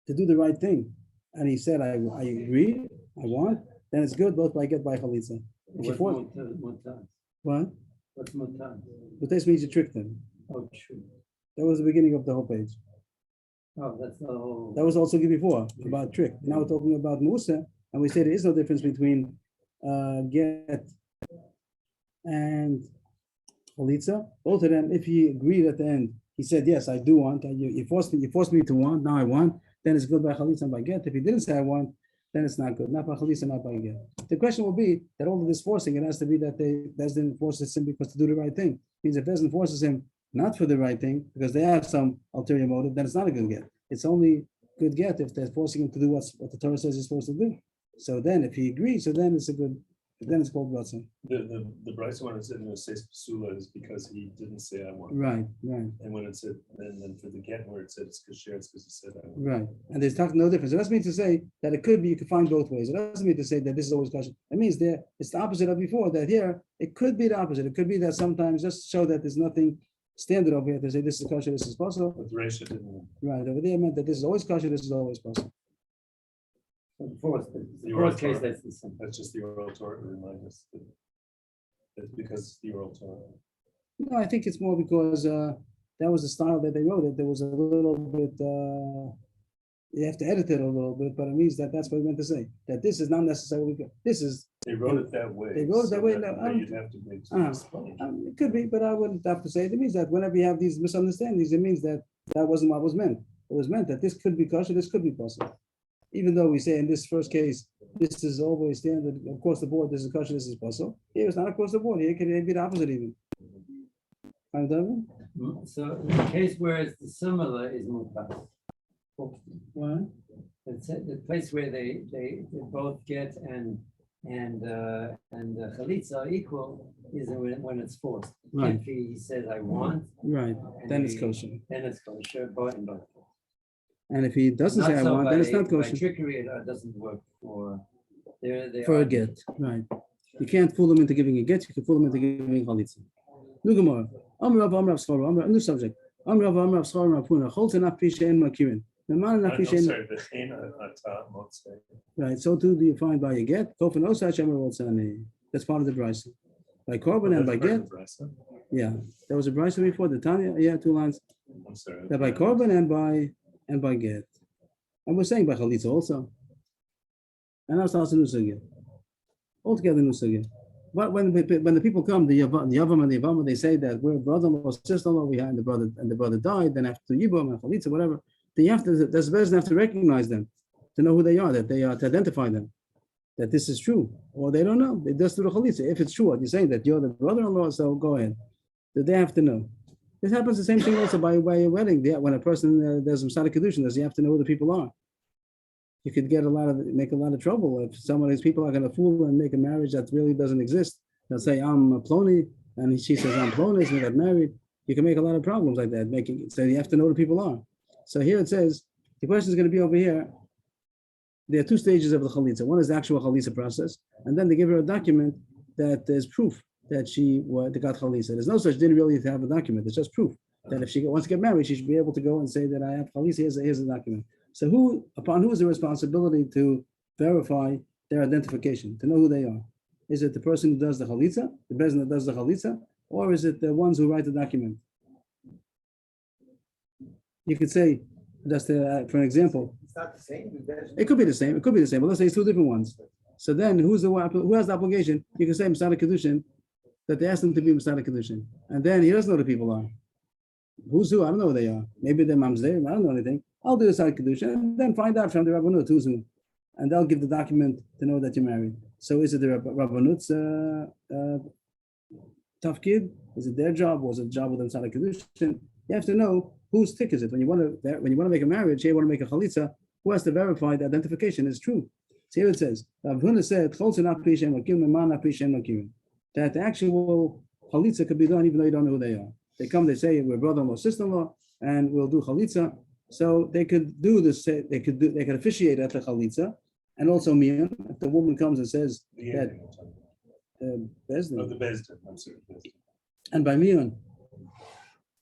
Speaker 1: to do the right thing, and he said, I agree, I want, then it's good both by get by chalitza. If you force,
Speaker 5: Mutan?
Speaker 1: what?
Speaker 5: What's mutan?
Speaker 1: But this means you tricked him.
Speaker 5: Oh, true.
Speaker 1: That was the beginning of the whole page.
Speaker 5: Oh, that's the whole.
Speaker 1: That was also before about trick. Now we're talking about Musa. and we say there is no difference between get and chalitza. Both of them, if he agreed at the end, he said, yes, I do want, you forced me to want, now I want, then it's good by chalitza and by get. If he didn't say I want, then it's not good, not by chalitza, not by get. The question will be that all of this forcing, it has to be that Bezdin forces him because to do the right thing. Means if Bezdin forces him not for the right thing, because they have some ulterior motive, then it's not a good get. It's only good get if they're forcing him to do what the Torah says he's supposed to do. So then if he agrees, so then it's a good, then it's called Ratzon.
Speaker 4: The Bryce one is in the says Psula is because he didn't say I want.
Speaker 1: Right.
Speaker 4: And when it said, and then for the get where it said it's kasher, it's because he said I want.
Speaker 1: Right. And there's no difference. It doesn't mean to say that it could be, you can find both ways. It doesn't mean to say that this is always kosher. It means that it's the opposite of before, that here, it could be the opposite. It could be that sometimes just show that there's nothing standard over here to say this is kosher, this is possible.
Speaker 4: But the Reisha didn't.
Speaker 1: Right. Over there meant that this is always kosher, this is always possible.
Speaker 5: The fourth case,
Speaker 4: Torah.
Speaker 5: that's the same.
Speaker 4: That's just the oral Torah, remind us. That's because it's the oral Torah.
Speaker 1: No, I think it's more because that was the style that they wrote it. There was a little bit, you have to edit it a little bit, but it means that that's what we meant to say. That this is not necessarily good. This is,
Speaker 4: They wrote it that way.
Speaker 1: They wrote it that way,
Speaker 4: so
Speaker 1: no,
Speaker 4: You'd have to make.
Speaker 1: it could be, but I wouldn't have to say it. It means that whenever you have these misunderstandings, it means that that wasn't what was meant. It was meant that this could be kosher, this could be possible. Even though we say in this first case, this is always standard across the board, this is kosher, this is possible. Here it's not across the board. Here it can be the opposite even. Understand?
Speaker 5: So in the case where it's similar is mutas.
Speaker 1: Why?
Speaker 5: It's the place where they both get and chalitza are equal is when it's forced.
Speaker 1: Right.
Speaker 5: If he says I want,
Speaker 1: Right.
Speaker 5: and
Speaker 1: Then it's
Speaker 5: he-
Speaker 1: kosher.
Speaker 5: then it's kosher, both and both.
Speaker 1: And if he doesn't say I
Speaker 5: so
Speaker 1: want,
Speaker 5: by-
Speaker 1: then it's not
Speaker 5: by
Speaker 1: kosher.
Speaker 5: trickery, it doesn't work for. They
Speaker 1: For
Speaker 5: are-
Speaker 1: a get, right. You can't fool them into giving a get, you can fool them into giving chalitza. New Gemara. Amrav Schor, new subject. Amrav Schor, Puna. Cholta not fisha and makirin. The man not
Speaker 4: I'm
Speaker 1: fisha.
Speaker 4: sorry, the Chena Ata Motzei.
Speaker 1: Right, so too do you find by a get. Kofen Osach Emerald. That's part of the Bryce. By Korban and by get. Yeah, there was a Bryce before the Tanya. Yeah, 2 lines.
Speaker 4: I'm sorry.
Speaker 1: That by Korban and by get. And we're saying by chalitza also. And now starts a new sugya. Altogether new sugya. But when the people come, the Yavam and the Yevamos, they say that we're brother-in-law, sister-in-law, we had the brother died, then after Yibam and Chalitza, whatever, they have to, there's a person have to recognize them, to know who they are, that they are, to identify them, that this is true, or they don't know. They just do the Chalitza. If it's true, what you're saying that you're the brother-in-law, so go ahead. That they have to know. This happens the same thing also by a wedding. When a person does Masada Kedushin, does he have to know who the people are? You could make a lot of trouble if some of these people are going to fool and make a marriage that really doesn't exist. They'll say I'm a Ploni, and she says I'm Ploni, so we got married. You can make a lot of problems like that. So you have to know who the people are. So here it says the question is going to be over here. There are 2 stages of the chalitza. One is the actual chalitza process, and then they give her a document that there's proof that they got chalitza. There's no such didn't really have a document. It's just proof that if she wants to get married, she should be able to go and say that I have chalitza. Here's a document. So upon who is the responsibility to verify their identification, to know who they are? Is it the person who does the chalitza, the person that does the chalitza, or is it the ones who write the document? You could say, just for an example,
Speaker 3: It's not the same.
Speaker 1: it could be the same. It could be the same, but let's say it's 2 different ones. So then, who has the obligation? You can say Masada Kedushin, that they asked him to be Masada Kedushin, and then he doesn't know who the people are. Who's who? I don't know who they are. Maybe their mom's there. I don't know anything. I'll do the Masada Kedushin and then find out from the Rabbanut who's who, and they'll give the document to know that you're married. So is it the Rabbanut's tafkid? Is it their job? Was it the job of the Masada Kedushin? You have to know whose tick is it. When you want to make a marriage, you want to make a chalitza, who has to verify the identification is true. So here it says, Rav Huna said, that the actual chalitza could be done even though you don't know who they are. They come, they say, we're brother-in-law, sister-in-law, and we'll do chalitza. So they could do this, they could officiate at the chalitza, and also mian. If the woman comes and says that Bezdin.
Speaker 4: The Bezdin, I'm sorry. Bezdin.
Speaker 1: And by mian,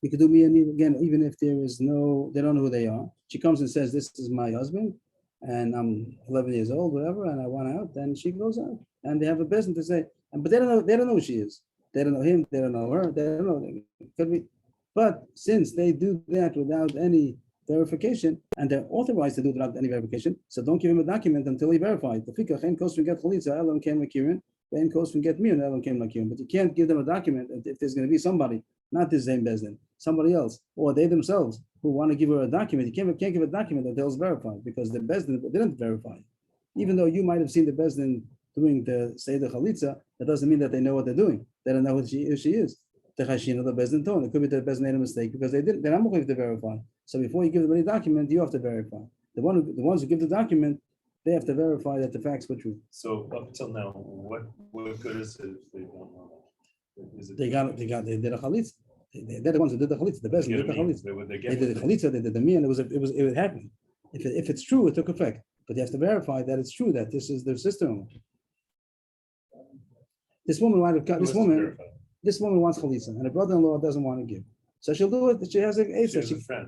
Speaker 1: you could do mian again, even if they don't know who they are. She comes and says, this is my husband, and I'm 11 years old, whatever, and I want out, then she goes out. And they have a Bezdin to say, but they don't know who she is. They don't know him, they don't know her, they don't know. It could be. But since they do that without any verification, and they're authorized to do it without any verification. So don't give him a document until he verified. The fikach ain't cost from get chalitza, elam ken makirin, ain't cost from get mir, elam ken makirin. But you can't give them a document if there's going to be somebody, not the same bezdin, somebody else, or they themselves who want to give her a document. You can't give a document until it's verified because the bezdin didn't verify. Even though you might have seen the bezdin doing the seder chalitza, that doesn't mean that they know what they're doing. They don't know who she is. The chashina, the bezdin tone. It could be that the bezdin made a mistake because they're not going to verify. So before you give them any document, you have to verify. The ones who give the document, they have to verify that the facts were true.
Speaker 4: So up until now, what good is it if they don't know that? Is it?
Speaker 1: They did a chalitza. They're the ones who did the chalitza. The bezdin did the chalitza.
Speaker 4: They
Speaker 1: They did the chalitza. They did the mir, and it happened. If it's true, it took effect. But you have to verify that it's true that this is their sister-in-law. This woman wants chalitza, and her brother-in-law doesn't want to give. So she'll do it. She has a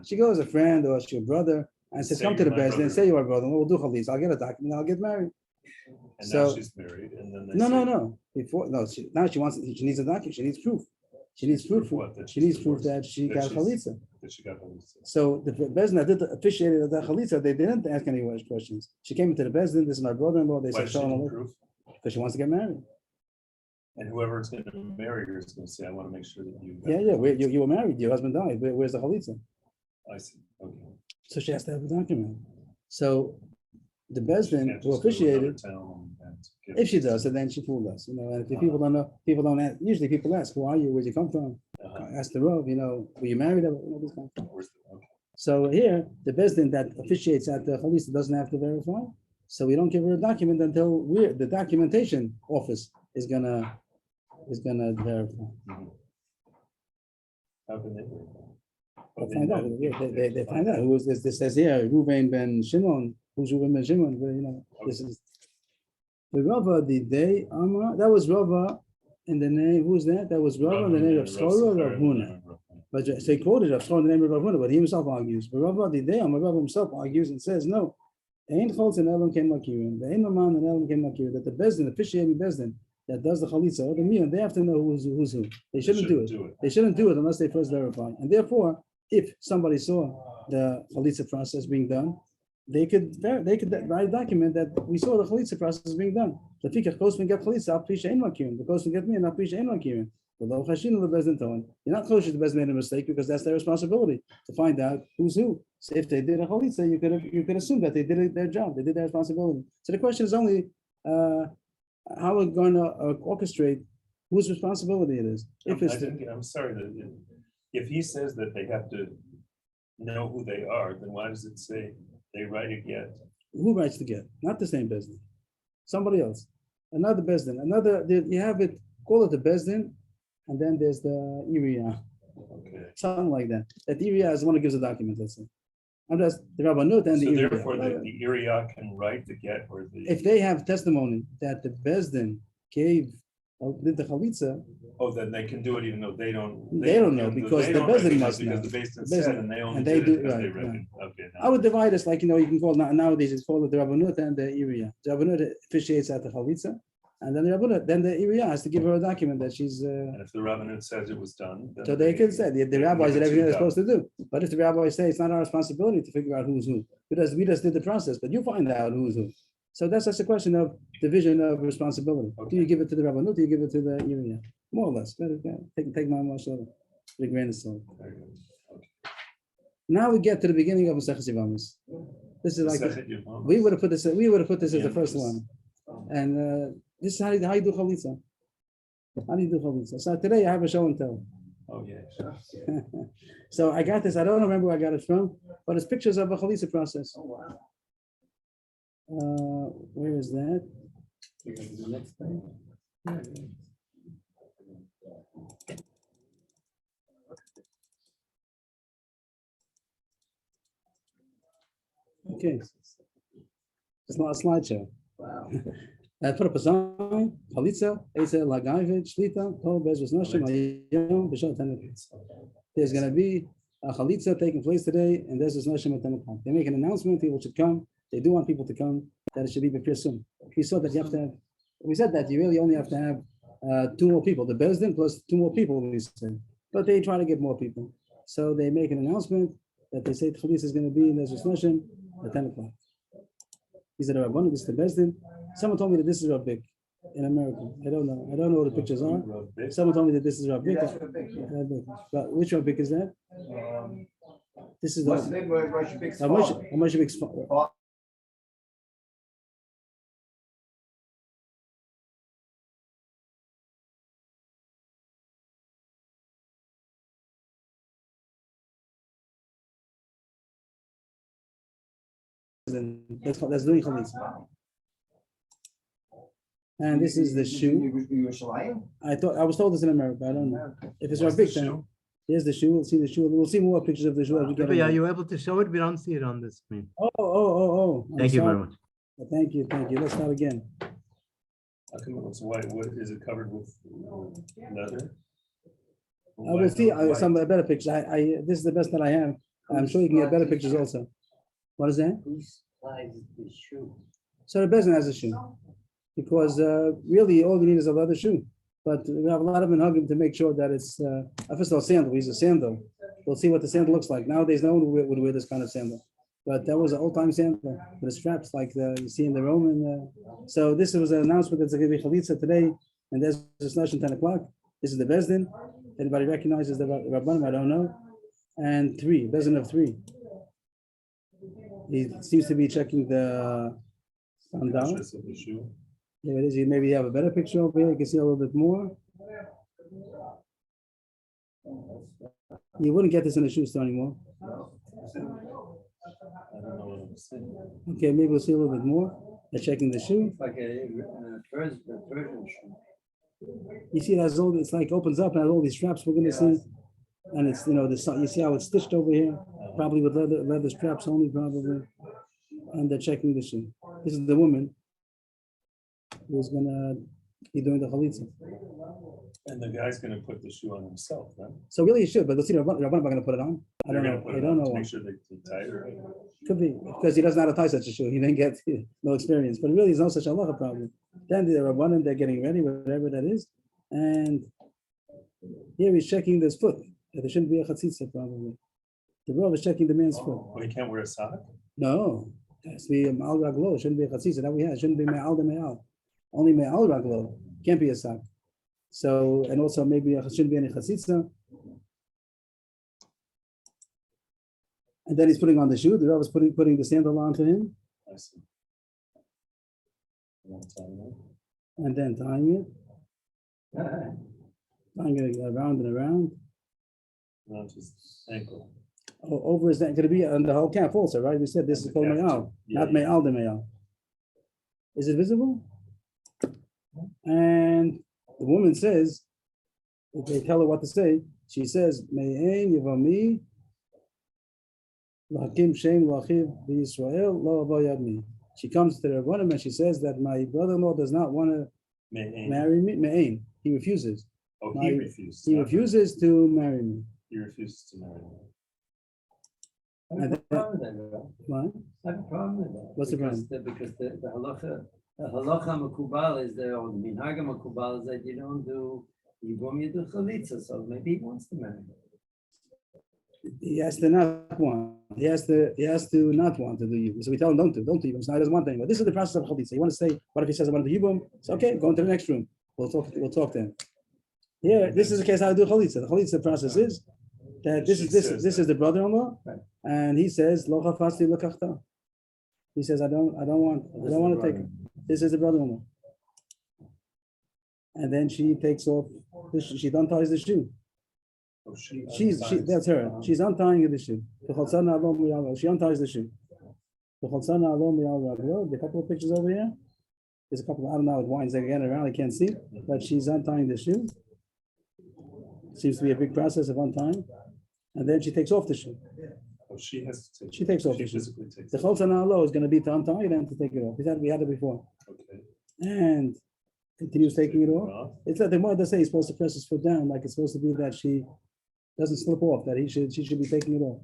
Speaker 1: she goes a friend or she a brother and says, "Come to the bezdin and say you are brother-in-law. We'll do chalitza. I'll get a document. I'll get married."
Speaker 4: And
Speaker 1: So-
Speaker 4: now she's married, and then they
Speaker 1: No. Now she needs a document. She needs proof. She needs proof.
Speaker 4: What, that
Speaker 1: She needs
Speaker 4: she's
Speaker 1: proof that
Speaker 4: divorced,
Speaker 1: she
Speaker 4: that
Speaker 1: got
Speaker 4: she's-
Speaker 1: chalitza.
Speaker 4: that she got chalitza.
Speaker 1: So the bezdin that did officiated at the chalitza, they didn't ask any questions. She came into the bezdin. This is my brother-in-law. They
Speaker 4: Why
Speaker 1: said,
Speaker 4: does she
Speaker 1: "Shalom
Speaker 4: need
Speaker 1: aleichem,"
Speaker 4: proof?
Speaker 1: because she wants to get married.
Speaker 4: And whoever is going to marry her is going to say, "I want to make sure that you."
Speaker 1: Yeah. You were married. Your husband died. Where's the chalitza?
Speaker 4: I see. Okay.
Speaker 1: So she has to have a document. So the
Speaker 4: She
Speaker 1: bezdin
Speaker 4: can't
Speaker 1: who
Speaker 4: just go to
Speaker 1: officiated,
Speaker 4: another town and give
Speaker 1: if she
Speaker 4: it.
Speaker 1: does, so then she fooled us. And if people don't know, people don't ask. Usually people ask, "Who are you? Where'd you come from?" Ask the Rav, were you married? This kind of stuff.
Speaker 4: Where's the- okay.
Speaker 1: So here, the bezdin that officiates at the chalitza doesn't have to verify. So we don't give her a document until the documentation office is gonna verify.
Speaker 4: Mhm. How can they?
Speaker 1: They find out. They find out who is this. This says here, Ruvain ben Shimon. Who's Ruvain ben Shimon? This is the Rava. The day Amar. That was Rava in the name. Who's that? That was Rava in the name of Schora or Rav Huna. But so he quoted Rav Schora in the name of Rav Huna, but he himself argues. But Rava the day Amar, Rava himself argues and says no. Ain't cholz and elam ken makirin. The ain't man and elam ken makirin. That the bezdin, officiating bezdin that does the chalitza or the mir, they have to know who's who. They shouldn't do it. They shouldn't do it unless they first verify. And therefore, if somebody saw the chalitza process being done, they could write a document that we saw the chalitza process being done. The fikach goes and get chalitza, aprisha ein makirin. The goes and get mir, aprisha ein makirin. Although chashin the bezdin tone, you're not kosher the bezdin made a mistake because that's their responsibility to find out who's who. So if they did a chalitza, you could assume that they did their job, they did their responsibility. So the question is only how we're going to orchestrate whose responsibility it is. If it's
Speaker 4: I'm sorry that if he says that they have to know who they are, then why does it say they write a get?
Speaker 1: who writes the get, not the same bezdin, somebody else, another bezdin, you have it, call it the bezdin, and then there's the area,
Speaker 4: Okay.
Speaker 1: something like that. That area is the one who gives the document, let's say. And that's the Rabbanut and the
Speaker 4: So
Speaker 1: area.
Speaker 4: therefore, the area can write the get or the.
Speaker 1: If they have testimony that the bezdin gave, did the chalitza,
Speaker 4: Oh, then they can do it even though they don't.
Speaker 1: They don't know, because
Speaker 4: they
Speaker 1: the
Speaker 4: don't
Speaker 1: bezdin
Speaker 4: recognize
Speaker 1: must know.
Speaker 4: Because the Bezdin
Speaker 1: The
Speaker 4: said,
Speaker 1: bezdin-
Speaker 4: and they only
Speaker 1: and they
Speaker 4: did
Speaker 1: do-
Speaker 4: it because they
Speaker 1: right,
Speaker 4: reckon, okay.
Speaker 1: I would divide this like, you can call, nowadays it's called the Rabbanut and the area. The Rabbanut officiates at the chalitza, and then the Rabbanut, then the area has to give her a document that she's,
Speaker 4: And if the rabbinate says it was done. then
Speaker 1: so they can say, the
Speaker 4: can
Speaker 1: rabbis
Speaker 4: give
Speaker 1: did
Speaker 4: it to
Speaker 1: everything they're
Speaker 4: them.
Speaker 1: supposed to do. But if the rabbis say it's not our responsibility to figure out who's who, because we just did the process, but you find out who's who. So that's just a question of division of responsibility. Do you give it to the Rabbanut, do you give it to the area? More or less, take my mashal, the grain of salt.
Speaker 4: Very good.
Speaker 1: Now we get to the beginning of Masechet Yevamos. This is like,
Speaker 4: Masechet Yevamos.
Speaker 1: we would have put this as the
Speaker 4: Yeah,
Speaker 1: first
Speaker 4: this-
Speaker 1: one. And this is how you do chalitza. How do you do chalitza? So today I have a show and tell.
Speaker 4: Oh, yeah. Sure.
Speaker 1: So I got this, I don't remember where I got it from, but it's pictures of a chalitza process.
Speaker 3: Oh, wow.
Speaker 1: Where is that?
Speaker 5: You can do the next page.
Speaker 1: Okay. It's not a slideshow.
Speaker 3: Wow.
Speaker 1: I put up a sign, chalitza, Eitzel Lagayvit, Shlita, Kol Bezos Noshim, Ayom, B'Shot Hanukkah. There's gonna be a chalitza taking place today, and there's this Noshim at 10 o'clock. They make an announcement, people should come. They do want people to come, that it should be before soon. We saw that you have to have, we said that you really only have to have 2 more people, the Bezdin plus 2 more people, we said. But they try to get more people. So they make an announcement, that they say Chalitza is going to be in the Shloshim at 10 o'clock. He said, Rabbanim, this is the best thing. Someone told me that this is Rabbik in America. I don't know. I don't know what the pictures are. Someone told me that this is Rabbik.
Speaker 3: That's the big, yeah.
Speaker 1: Rabbik. But which Rabbik is that? This is the
Speaker 3: What's the name of Rosh Big's
Speaker 1: How much
Speaker 3: father?
Speaker 1: big spot? That's doing chalitza. And this is the shoe.
Speaker 3: Yerushalayim?
Speaker 1: I was told this in America. I don't know if it's Rabbik. Then here's the shoe. We'll see the shoe. We'll see more pictures of the shoe as we get
Speaker 6: Maybe, are
Speaker 1: along.
Speaker 6: you able to show it? We don't see it on the screen.
Speaker 1: Oh. I'm
Speaker 6: Thank you
Speaker 1: sorry.
Speaker 6: very much.
Speaker 1: Thank you. Let's start again.
Speaker 4: How come it looks white? What is it covered with leather?
Speaker 1: I will see some better pictures. This is the best that I have. I'm sure you can get better pictures also. What is that?
Speaker 5: Whose size is the shoe?
Speaker 1: So the Bezin has a shoe. Because really all you need is a leather shoe. But we have a lot of minhagim to make sure that it's first of all sandal. He's a sandal. We'll see what the sandal looks like. Nowadays no one would wear this kind of sandal. But that was an old-time sandal with the straps like you see in the Roman. So this was an announcement that's going to be chalitza today, and there's a session 10 o'clock. This is the Bezdin. Anybody recognizes the Rabbanim? I don't know. And 3, Bezdin of 3. He seems to be checking the sandal.
Speaker 4: Purchase of the shoe.
Speaker 1: Here it is. Maybe you have a better picture over here. You can see a little bit more. You wouldn't get this in a shoe store anymore.
Speaker 4: I don't know what I'm saying.
Speaker 1: Okay, maybe we'll see a little bit more. They're checking the shoe.
Speaker 5: It's like a Persian shoe.
Speaker 1: You see, it has all. It's like opens up and has all these straps. We're gonna see, and it's you see how it's stitched over here, probably with leather straps only, probably. And they're checking the shoe. This is the woman who's gonna be doing the chalitza.
Speaker 4: And the guy's gonna put the shoe on himself, right?
Speaker 1: So really, you should, but let's see. Rabbanim are gonna put it on. I
Speaker 4: They're
Speaker 1: don't
Speaker 4: gonna
Speaker 1: know.
Speaker 4: put
Speaker 1: I
Speaker 4: it
Speaker 1: don't
Speaker 4: on
Speaker 1: know.
Speaker 4: to
Speaker 1: why.
Speaker 4: make sure they tie it right.
Speaker 1: Could be because he doesn't know how to tie such a shoe. He didn't get no experience. But really, there's no such halacha problem. Then the Rabbanim, they're getting ready, whatever that is. And here he's checking this foot. There shouldn't be a chatzitza probably. The Rav is checking the man's foot.
Speaker 4: Well, he can't wear a sock?
Speaker 1: No, it has to be a ma'al raglo. It shouldn't be a chatzitza. That we have. It shouldn't be me'al de me'al. Only me'al raglo. Can't be a sock. So, and also maybe it shouldn't be any chatzitza. And then he's putting on the shoe. The Rav is putting the sandal on to him.
Speaker 4: I see. One time,
Speaker 1: And then tying it around and around.
Speaker 4: around his ankle.
Speaker 1: Over is that going to be on the whole calf also, right? We said this is called
Speaker 4: The calf
Speaker 1: me'al,
Speaker 4: too. Yeah,
Speaker 1: not
Speaker 4: yeah.
Speaker 1: me'al de me'al. Is it visible? And the woman says, if they tell her what to say, she says, Me'ein yevami l'hakim shem l'achiv b'Yisrael lo avo yadmi. She comes to the Rabbanim and she says that my brother-in-law does not want to marry me. Me'ein. He refuses.
Speaker 4: Oh,
Speaker 1: My-
Speaker 4: he refused.
Speaker 1: He
Speaker 4: not her.
Speaker 1: refuses to marry me.
Speaker 4: He refuses to marry her.
Speaker 5: I have a problem with that, Rav.
Speaker 1: What?
Speaker 5: I have a problem with that.
Speaker 1: What's the
Speaker 5: Because Because the halacha makubal is there, or the minhag makubal is that you don't do yibum, you do chalitza, so maybe he wants to marry.
Speaker 1: He has to not want. He has to not want to do yibum. So we tell him don't do yibum. So now he doesn't want to anymore. This is the process of chalitza. You want to say, what if he says I want to do yibum? It's okay. Go into the next room. We'll talk to him. Here, this is the case how to do chalitza. The chalitza process is that this is the brother-in-law,
Speaker 5: Right.
Speaker 1: and he says lo chafasti lekachta. He says I don't want to take it. This is the brother-in-law. And then she takes off. She unties the shoe.
Speaker 4: Oh, she
Speaker 1: That's her. She's untying the shoe. She unties the shoe. The couple of pictures over here. There's a couple. I don't know. It winds again around. I can't see, but she's untying the shoe. Seems to be a big process of untying, and then she takes off the shoe.
Speaker 4: Oh, she has to take.
Speaker 1: She takes off
Speaker 4: She
Speaker 1: the shoe.
Speaker 4: physically takes.
Speaker 1: The
Speaker 4: it.
Speaker 1: cholzan alo is going to be to untie it and to take it off. We had it before,
Speaker 4: Okay.
Speaker 1: and continues taking it
Speaker 4: Take
Speaker 1: off. It's like the mother say he's supposed to press his foot down, like it's supposed to be that she doesn't slip off, that she should be taking it off,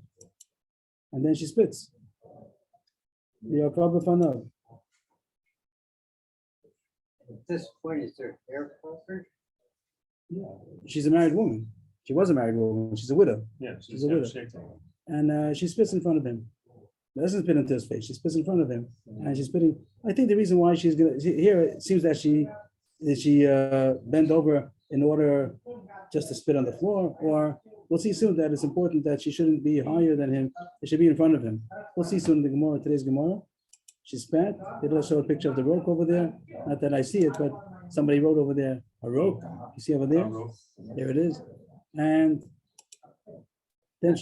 Speaker 1: and then she spits. You're probably fun of.
Speaker 5: At this point, is there hair covered?
Speaker 1: She's a married woman. She was a married woman. She's a widow.
Speaker 4: Yeah,
Speaker 1: She's
Speaker 4: she's
Speaker 1: a
Speaker 4: got a
Speaker 1: widow.
Speaker 4: shake on.
Speaker 1: and she spits in front of him. Doesn't spit into his face. She spits in front of him, and she's spitting. I think the reason why she's gonna here it seems that she bent over in order just to spit on the floor, or we'll see soon that it's important that she shouldn't be higher than him. It should be in front of him. We'll see soon in the Gemara, today's Gemara. She spat. They will show a picture of the rope over there. Not that I see it, but somebody wrote over there a rope. You see over there? There it is. And then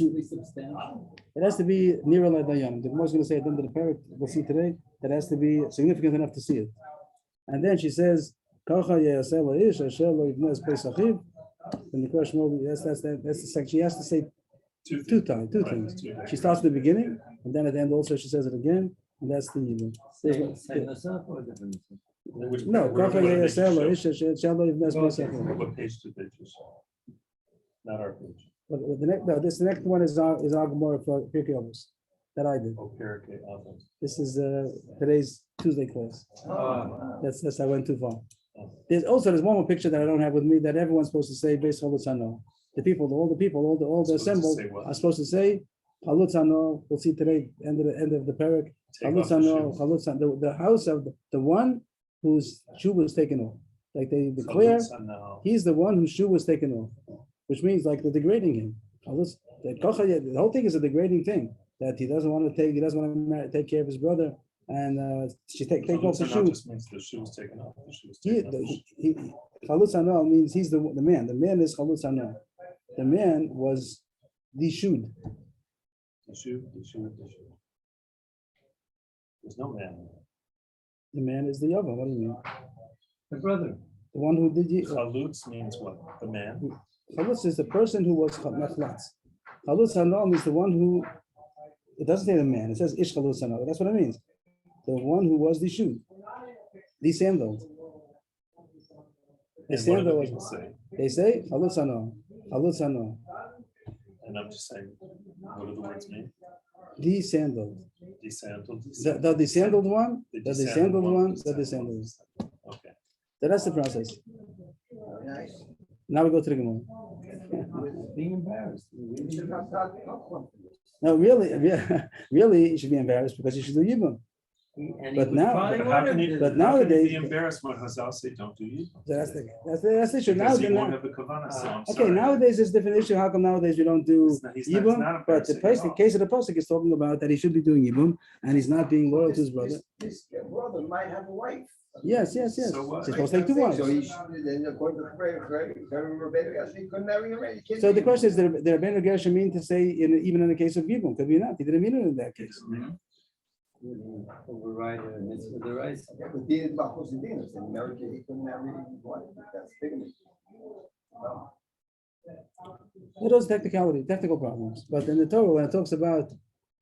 Speaker 1: it has to be near like Dayan. The Gemara is going to say at the end of the parak, we'll see today, that has to be significant enough to see it. And then she says, and the question will be, that's the section. She has to say two times, two things. She starts at the beginning, and then at the end also she says it again, and that's the evil. No,
Speaker 4: what page did they just? Not our page.
Speaker 1: But the next, no, the next one is our Gemara for Pirkei Avos that I did.
Speaker 4: Oh, Pirkei Avos.
Speaker 1: This is today's Tuesday class. That's I went too far. There's one more picture that I don't have with me that everyone's supposed to say based on Chalutzano. The assembled are supposed to say Chalutzano. We'll see today end of the parak. Chalutzano, the house of the one whose shoe was taken off. Like they declare, he's the one whose shoe was taken off, which means like they're degrading him. The whole thing is a degrading thing that he doesn't want to take care of his brother. And she take off the shoe.
Speaker 4: Just means the shoe was taken off.
Speaker 1: Chalutz Hano means he's the man. The man is Chalutz Hano. The man was the shoe.
Speaker 4: The shoe. There's no man.
Speaker 1: The man is the Yavam. What do you mean?
Speaker 5: The brother.
Speaker 1: The one who did you.
Speaker 4: Chalutz means what? The man.
Speaker 1: Chalutz is the person who was Nachlatz. Chalutz Hano means the one who. It doesn't say the man. It says Ish Chalutz Hano. That's what it means. The one who was the shoe, the sandal. The sandal. They say Chalutz Hano.
Speaker 4: And I'm just saying, what do the words mean?
Speaker 1: The sandal.
Speaker 4: Desandled.
Speaker 1: The desandled one. The desandled one. The desandled one.
Speaker 4: Okay.
Speaker 1: So that's the process.
Speaker 3: Nice.
Speaker 1: Now we go to the Gemara.
Speaker 5: Being embarrassed.
Speaker 1: No, really, you should be embarrassed because you should do Yibum. But nowadays,
Speaker 4: be embarrassed when Hazal say don't do you.
Speaker 1: that's the issue.
Speaker 4: Because you won't have the kavanah. So I'm
Speaker 1: Okay,
Speaker 4: sorry.
Speaker 1: nowadays it's a different issue. How come nowadays we don't do
Speaker 4: He's
Speaker 1: Yibum?
Speaker 4: not
Speaker 1: But the case of the Pasuk is talking about that he should be doing Yibum and he's not being loyal to his brother.
Speaker 3: This brother might have a wife.
Speaker 1: Yes.
Speaker 4: So what?
Speaker 1: He's supposed to take two wives.
Speaker 3: So he should, then according to Rebbeinu, he couldn't marry her.
Speaker 1: So the question is, did Rabbeinu Gershon mean to say even in the case of Yibum? Could be not. He didn't mean it in that case.
Speaker 5: Override the rights.
Speaker 3: Yeah, but Din is Bachos and Din. In America, he couldn't marry his wife. That's bigamy.
Speaker 1: Those technical problems. But in the Torah, when it talks about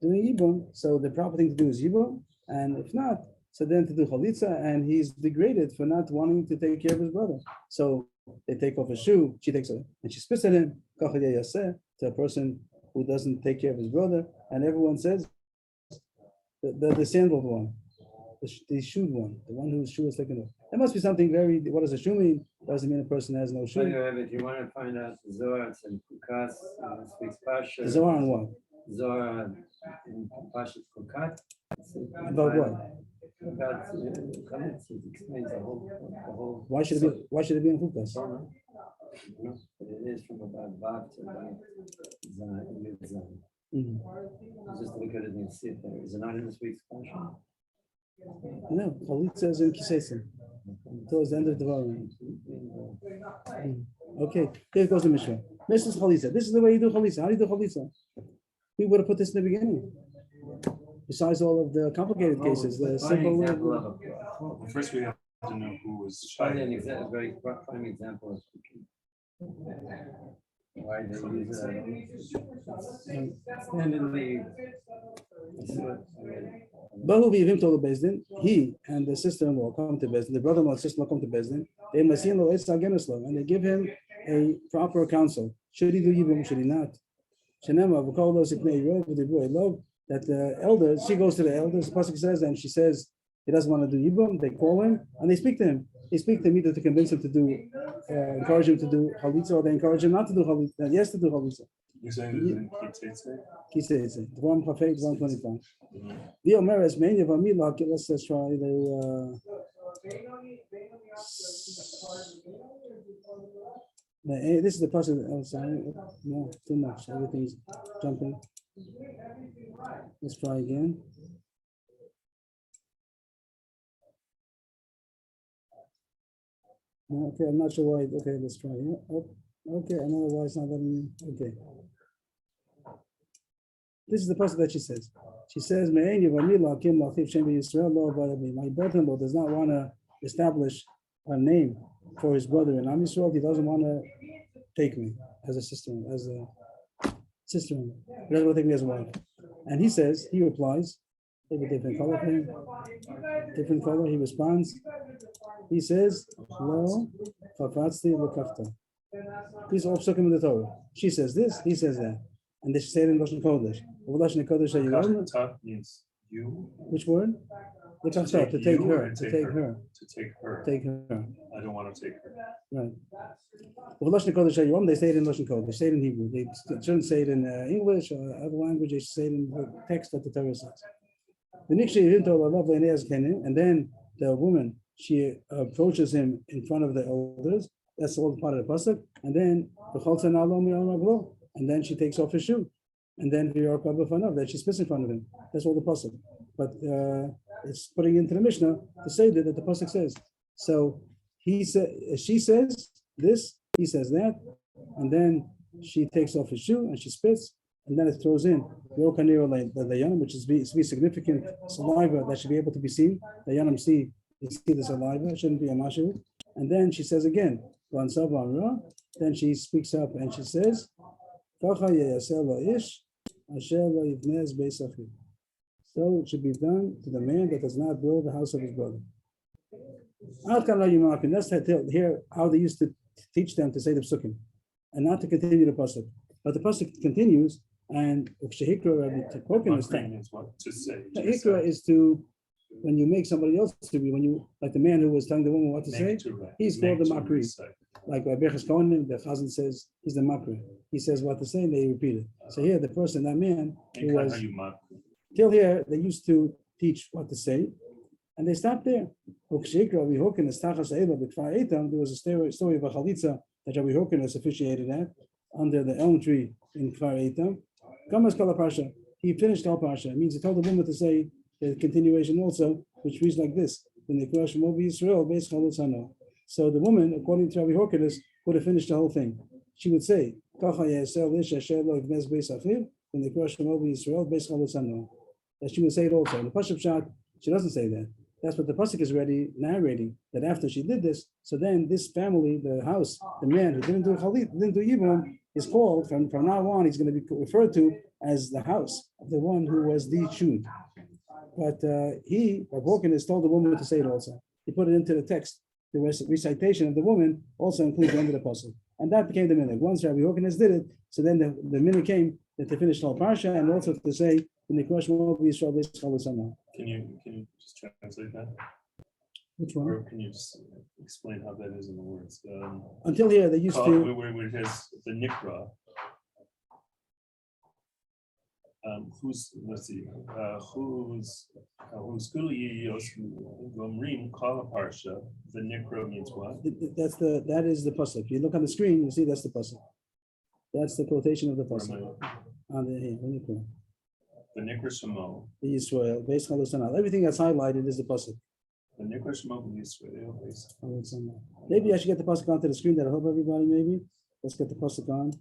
Speaker 1: doing Yibum, so the proper thing to do is Yibum, and if not, so then to do Chalitza, and he's degraded for not wanting to take care of his brother. So they take off his shoe, she takes it, and she spits at him, to a person who doesn't take care of his brother, and everyone says, the sandaled one, the shoed one, the one whose shoe is taken off. There must be something very, what does a shoe mean? Doesn't mean a person has no shoe.
Speaker 5: If you want to find out the Zohar, it's in Kukas, speaks Pasha.
Speaker 1: The Zohar on what?
Speaker 5: Zohar in Pasha Kukat.
Speaker 1: About what?
Speaker 5: About comments, it explains the whole.
Speaker 1: Why should it be in Chukas?
Speaker 5: No, but it is from about Vav to about Zan. Just look at it and see it there. Is it not in this week's Pasha?
Speaker 1: No, Chalitza is in Kisesim. Towards the end of the volume. Okay, here goes the Mishnah. Mishnah's Chalitza. This is the way you do Chalitza. How do you do Chalitza? We would have put this in the beginning. Besides all of the complicated cases, the simple.
Speaker 4: Well, first, we have to know who was shy.
Speaker 5: An example, very prime example of why they use
Speaker 1: Bahu v'yivim told the Bezdin, he and the sister-in-law come to Bezdin, the brother-in-law and sister-in-law come to Bezdin, and they give him a proper counsel. Should he do Yibum, should he not? That the elders, she goes to the elders, the pasuk says, and she says, He doesn't want to do Yibum. They call him and they speak to him. They speak to him either to convince him to do, encourage him to do Chalitza, or they encourage him not to do Chalitza, yes to do Chalitza.
Speaker 4: You're saying this is in Kitzitze?
Speaker 1: He says it. 125. The Omeres, many of Amila, let's just try the. This is the person. Oh, sorry. No, too much. Everything's jumping. Let's try again. No, okay, I'm not sure why. Okay, let's try. Yeah. Oh, okay, I know why it's not letting me. Okay. This is the person that she says. She says, my brother-in-law does not want to establish a name for his brother in Am Yisrael. He doesn't want to take me as a sister, as a sister. He doesn't want to take me as a wife. And he says, he replies, take a different color for him. Different color, he responds. He says, Lo, Fafatzti Lekafta. These are all psukim in the Torah. She says this, he says that. And they say it in Lashon Kodesh. Lashon Kodesh are you?
Speaker 4: Kafta means you.
Speaker 1: Which word? The kafta, to take her, to take her.
Speaker 4: To take her.
Speaker 1: Take her.
Speaker 4: I don't want to take her.
Speaker 1: Right. Well, Lashon Kodesh are you? They say it in Lashon Kodesh. They say it in Hebrew. They shouldn't say it in English or other language. They should say it in the text that the Torah says. And then the woman, she approaches him in front of the elders. That's all part of the pasuk. And then she takes off her shoe. And then then she spits in front of him. That's all the pasuk. But it's putting into the Mishnah to say that the pasuk says. So she says this, he says that, and then she takes off his shoe and she spits, and then it throws in the yanam, which is be significant saliva that should be able to be seen. The yanam see the saliva, it shouldn't be a mashu. And then she says again, then she speaks up and she says, so it should be done to the man that does not build the house of his brother. That's here how they used to teach them to say the psukim and not to continue the pasuk. But the pasuk continues, and
Speaker 4: Makri means what? To say.
Speaker 1: Hikra is to, when you make somebody else to be, when you, like the man who was telling the woman what to say, he's called the makri. Like Berchas Kohanim, the Chazan says he's the makri. He says what to say and they repeat it. So here the person, that man, who was, till here, they used to teach what to say, and they stopped there. There was a story of a chalitza that Rabbi Hokin officiated at under the elm tree in Kfar Eitam. He finished Kal Parsha. It means he told the woman to say the continuation also, which reads like this: so the woman, according to Rabbi Hokin, would have finished the whole thing. She would say, that she would say it also. In the Pashup Shot, she doesn't say that. That's what the pasuk is already narrating, that after she did this, so then this family, the house, the man who didn't do Chalit, didn't do Yibum, is called, from now on, he's going to be referred to as the house of the one who was the Shud. But Rabbi Hokin has told the woman to say it also. He put it into the text. The recitation of the woman also includes the end of the pasuk. And that became the minhag. Once Rabbi Hokin did it, so then the minhag came that they finished all parsha and also to say, can you
Speaker 4: just translate that?
Speaker 1: Which one?
Speaker 4: Or can you just explain how that is in the words?
Speaker 1: Until here, they used to.
Speaker 4: Where it has the nikra. Let's see, who's Gomrim Kala Parsha, the nikra means what?
Speaker 1: That is the pasuk. If you look on the screen, you see that's the pasuk. That's the quotation of the pasuk. On the nikra.
Speaker 4: The nikra shemo.
Speaker 1: The Yisrael, based on the everything that's highlighted is the pasuk.
Speaker 4: The nikra shemo in Yisrael, based.
Speaker 1: Maybe I should get the pasuk onto the screen. That'll help everybody. Maybe let's get the pasuk on.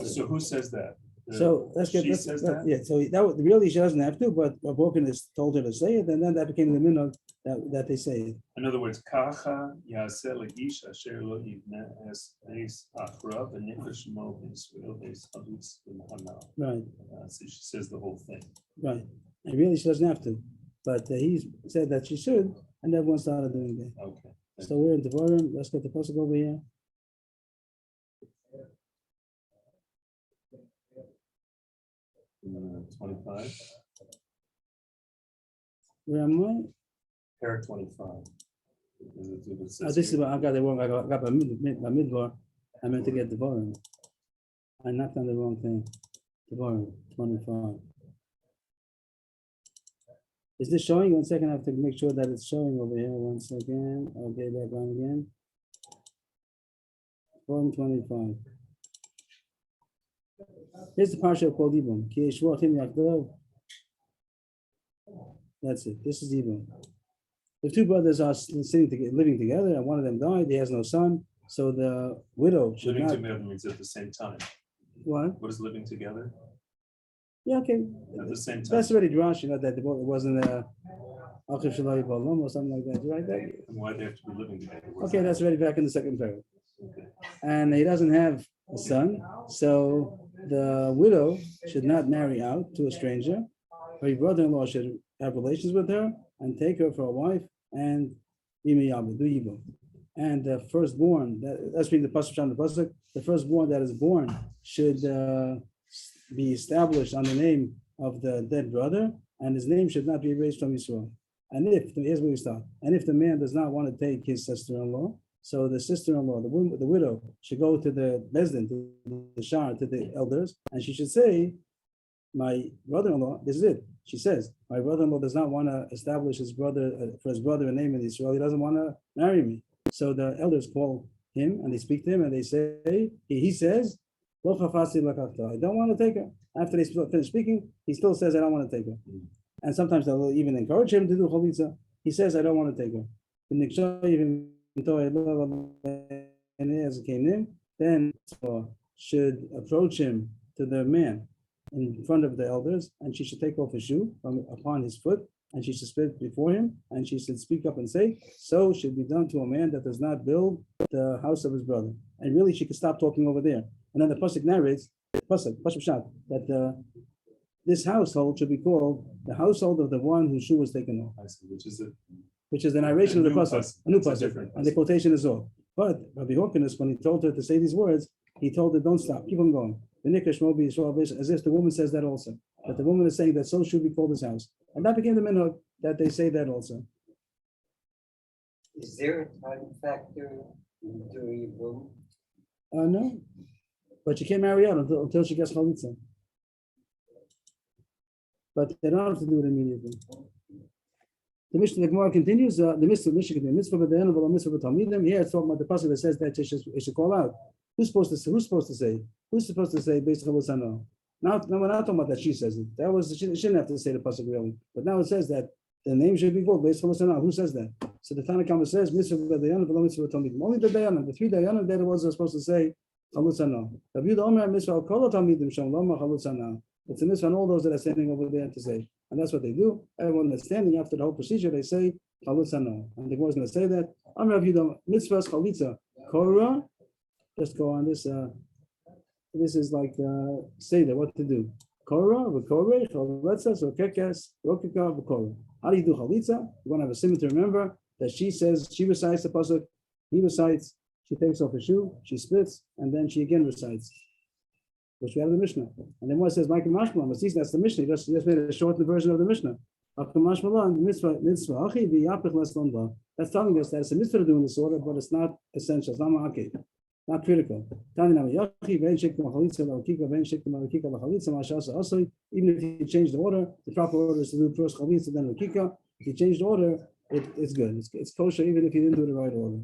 Speaker 4: So who says that?
Speaker 1: So let's get
Speaker 4: that?
Speaker 1: Yeah. So that really she doesn't have to, but Boken has told her to say it, and then that became the minhag that they say it.
Speaker 4: In other words, kacha yaseh le'ish asher lo yivneh es beis achra v'nikra shemo b'Yisrael beis chalutz v'mahana.
Speaker 1: Right.
Speaker 4: So she says the whole thing.
Speaker 1: Right. And really she doesn't have to, but he said that she should, and everyone started doing that.
Speaker 4: Okay.
Speaker 1: So we're in Devarim. Let's get the pasuk over here.
Speaker 4: 25.
Speaker 1: Where am I?
Speaker 4: Parak 25.
Speaker 1: This is what I got it wrong. I got my midbar. I meant to get the volume. I knocked on the wrong thing. The volume 25. Is this showing? 1 second. I have to make sure that it's showing over here. 1 second. Okay, back on again. Volume 25. Here's the parsha called Ibum. Ki yeshvachim Yaakov. That's it. This is Ibum. The two brothers are living together, and one of them died. He has no son, so the widow should
Speaker 4: Living
Speaker 1: not.
Speaker 4: together means at the same time.
Speaker 1: What?
Speaker 4: What is living together?
Speaker 1: Yeah, okay.
Speaker 4: At the same time.
Speaker 1: That's already drash, that it wasn't Achiv Shalai B'Olam or something like that, right?
Speaker 4: And why they have to be living together? What's
Speaker 1: Okay,
Speaker 4: that?
Speaker 1: that's already back in the second paragraph.
Speaker 4: Okay.
Speaker 1: And he doesn't have a son, so the widow should not marry out to a stranger. Her brother-in-law should have relations with her and take her for a wife and be miyabu, do yibum. And the firstborn, that's being the pasuk on the pasuk, the firstborn that is born should be established on the name of the dead brother, and his name should not be erased from Yisrael. And here's where we start. And if the man does not want to take his sister-in-law, so the sister-in-law, the widow, should go to the bezdin, to the shar, to the elders, and she should say, my brother-in-law, this is it. She says, my brother-in-law does not want to establish his brother for his brother a name in Israel. He doesn't want to marry me. So the elders call him and they speak to him and they say, he says, I don't want to take her. After they finish speaking, he still says, I don't want to take her. And sometimes they'll even encourage him to do chalitza. He says, I don't want to take her. Then should approach him to the man in front of the elders, and she should take off his shoe from upon his foot, and she should spit before him, and she should speak up and say, so should be done to a man that does not build the house of his brother. And really, she could stop talking over there. And then the pasuk narrates, that this household should be called the household of the one whose shoe was taken off.
Speaker 4: I see, which is it.
Speaker 1: Which is the narration of the pasuk, a new pasuk, and the quotation is off. But Rabbi Hawkins, when he told her to say these words, he told her, don't stop, keep on going. As if the woman says that also. That the woman is saying that so should be called his house. And that became the minhag, that they say that also.
Speaker 7: Is there a time factor in doing Yibum?
Speaker 1: No. But she can't marry out until she gets chalitza. But they don't have to do it immediately. The Gemara continues, the mitzvah b'dayan v'lo mitzvah b'talmidim. Here it's talking about the pasuk that says that it should call out. Who's supposed to say? Who's supposed to say based on what's no? Now we're not talking about that she says it. That was she shouldn't have to say the pasuk really. But now it says that the name should be called based on what's no. Who says that? So the Tanna Kama says mitzvah b'dayan v'lo mitzvah b'talmidim. Only the dayanim, the three dayanim that was supposed to say chalutza no. Rabbi Yehuda Omer mitzvah kol talmidim shem loma chalutza no. It's a mitzvah on all those that are standing over there to say. And that's what they do. Everyone that's standing after the whole procedure, they say chalutza no. And the Gemara is going to say that. I'm Rabbi Yehuda mitzvah chalitza korah. Just go on this. This is like say that what to do. Korah, v'koreh, chalitza, so kekes, rokika, v'korah. How do you do chalitza? You want to have a simon to remember that she says, she recites the pasuk, he recites, she takes off her shoe, she spits, and then she again recites. Which we have the Mishnah. And then one says, Michael Mashmalan, but that's the Mishnah. He just made a shortened version of the Mishnah. That's telling us that it's a mitzvah to do in this order, but it's not essential. It's not ma'akid, not critical. Even if you change the order, the proper order is to do first chalitza, then rukika. If you change the order, it's good. It's kosher, even if you didn't do the right order.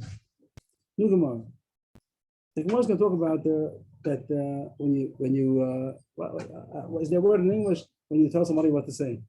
Speaker 1: New Gemara. The Gemara is going to talk about that is there a word in English when you tell somebody what to say?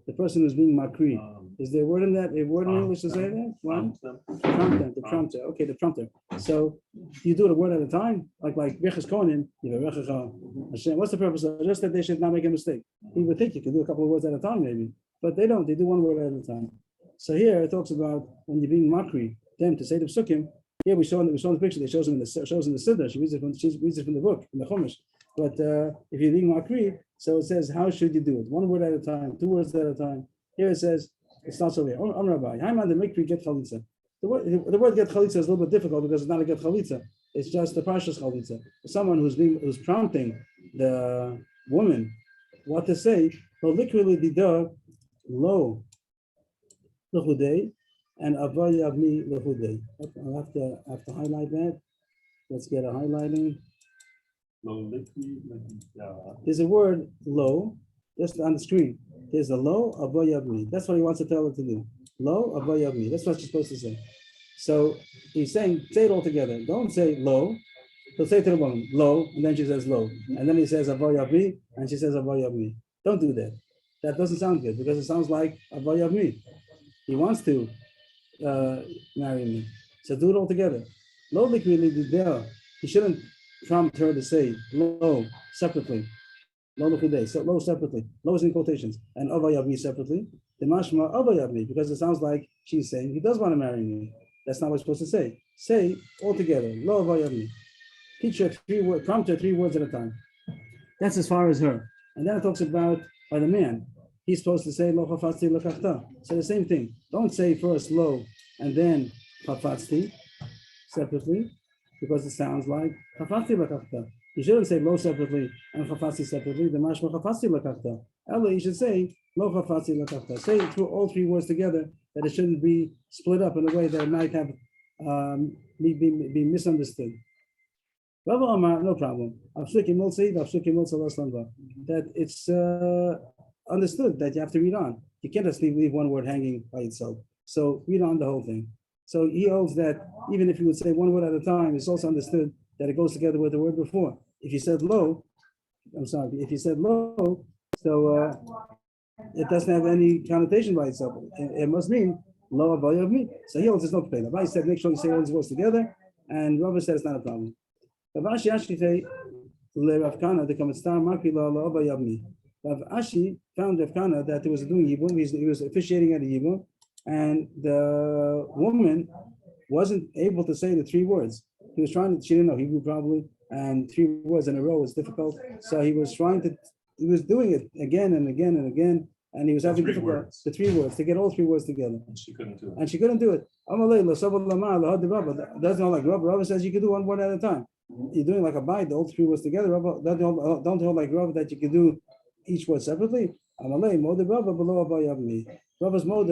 Speaker 1: The person who's being makri. Is there a word in English to say that? One? The prompter. Okay, the prompter. So you do it a word at a time, like Reches Kohanim, what's the purpose of it? Just that they should not make a mistake. You would think you could do a couple of words at a time, maybe. But they don't, they do one word at a time. So here it talks about when you're being makri, them to say the psukim. Here we saw in the picture. They shows in the siddur. She reads it from the book, in the Chumash. But if you're being makri, so it says how should you do it? One word at a time, two words at a time. Here it says it's not so here. Rabbi, how the mikri get chalitza? The word get chalitza is a little bit difficult because it's not a get chalitza. It's just the precious chalitza. Someone who's prompting the woman what to say. Well, literally the low L'chudei, and Avo Yavmi L'chudei. I'll have to highlight that. Let's get a highlighting. There's a word low, just on the screen. There's a low Avo Yavmi. That's what he wants to tell her to do. Low Avo Yavmi. That's what she's supposed to say. So he's saying, say it all together. Don't say low. He'll say to the woman, low, and then she says low. And then he says Avo Yavmi, and she says Avo Yavmi. Don't do that. That doesn't sound good because it sounds like Avo Yavmi. He wants to marry me. So do it all together. Low liquidity there. He shouldn't prompt her to say low separately. Low liquidity. So low separately. Low is in quotations. And Avo Yavmi separately. The mashma Avo Yavmi, because it sounds like she's saying he does want to marry me. That's not what you're supposed to say. Say all together. Lo Avo Yavmi. Teach her prompt her 3 words at a time. That's as far as her. And then it talks about by the man. He's supposed to say lo chafatzti lekachta. So the same thing. Don't say first lo and then chafatzti separately, because it sounds like chafatzti lekachta. You shouldn't say lo separately and chafatzti separately. The mashma chafatzti lekachta. Ella, you should say lo chafatzti lekachta. Say it through all 3 words together. That it shouldn't be split up in a way that it might have be misunderstood. No problem. That it's understood that you have to read on. You can't just leave one word hanging by itself. So read on the whole thing. So he holds that even if you would say one word at a time, it's also understood that it goes together with the word before. If you said low, if you said low, so it doesn't have any connotation by itself. It must mean low of me. So he holds it's not pain. Rabbi said, make sure you say all these words together, and Rabbi said it's not a problem. Rav Ashi found Rav Kana that he was doing Yibum, he was officiating at a Yibum, and the woman wasn't able to say the 3 words. He was trying to, she didn't know Hebrew probably, and 3 words in a row was difficult. So he was doing it again and again and again, and he was having difficulty, the 3 words, to get all 3 words together.
Speaker 4: And she couldn't do it.
Speaker 1: And she couldn't do it. Doesn't know like Rabbi says you can do one word at a time. You're doing like a bite, all 3 words together. Don't hold like Rabbi that you can do each word separately. Rabbi's mode,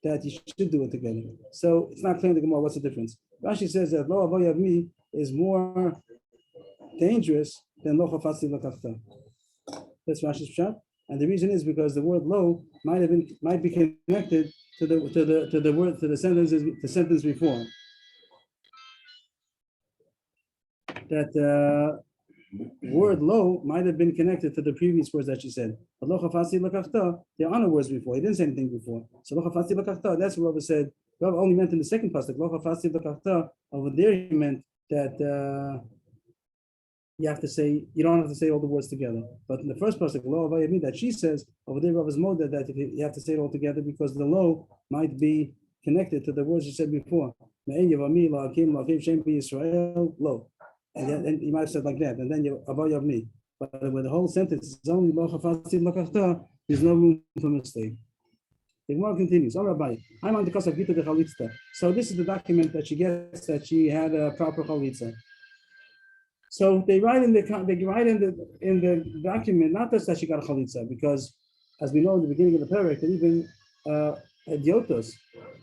Speaker 1: that you should do it together. So it's not clear in the Gemara what's the difference. Rashi says that lo avo yavmi is more dangerous than lo chafatzti lekachta. That's Rashi's pshat, and the reason is because the word lo might be connected to the sentence before. That word lo might have been connected to the previous words that she said. But lo chafatzti lekachta, there are no words before. He didn't say anything before. So lo chafatzti lekachta, that's what Rabbi said. Rabbi only meant in the second pasuk. Lo chafatzti lekachta. Over there, he meant that you don't have to say all the words together. But in the first pasuk, lo avayami, that she says over there, Rabbi's mode that you have to say it all together because the lo might be connected to the words you said before. Lo. And you might have said like that, and then you avoid me. But with the whole sentence is only lo chafatzti lekachta, there's no room for mistake. The Gemara continues. I'm on the cost of Gita de Chalitza. So this is the document that she gets that she had a proper Chalitza. So they write in the document not just that she got a Chalitza, because as we know in the beginning of the parak that even idiotos